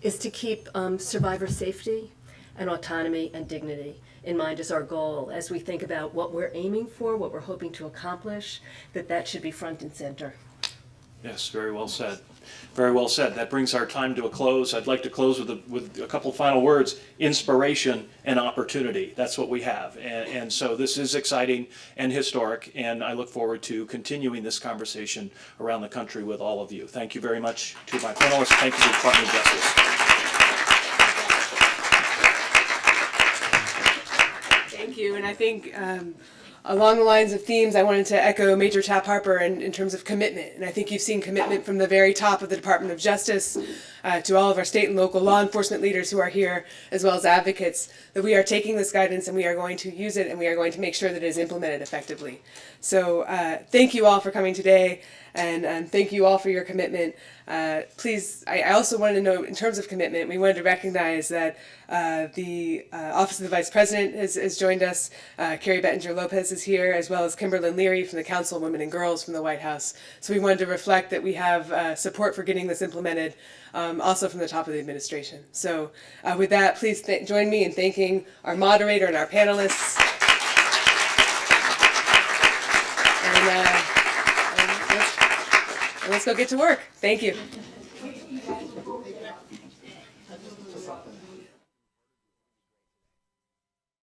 is to keep survivor safety and autonomy and dignity in mind as our goal as we think about what we're aiming for, what we're hoping to accomplish, that should be front and center. Yes, very well said. Very well said. That brings our time to a close. I'd like to close with a couple final words: inspiration and opportunity. That's what we have. And so this is exciting and historic, and I look forward to continuing this conversation around the country with all of you. Thank you very much to my panelists. Thank you to the Department of Justice. Thank you, and I think along the lines of themes, I wanted to echo Major Tap Harper in terms of commitment. And I think you've seen commitment from the very top of the Department of Justice to all of our state and local law enforcement leaders who are here, as well as advocates, that we are taking this guidance and we are going to use it and we are going to make sure that it is implemented effectively. So thank you all for coming today, and thank you all for your commitment. Please, I also wanted to note, in terms of commitment, we wanted to recognize that the Office of the Vice President has joined us. Carrie Bettinger-Lopez is here, as well as Kimberlyn Leary from the Council of Women and Girls from the White House. So we wanted to reflect that we have support for getting this implemented, also from the top of the administration. So with that, please join me in thanking our moderator and our panelists. And let's go get to work. Thank you.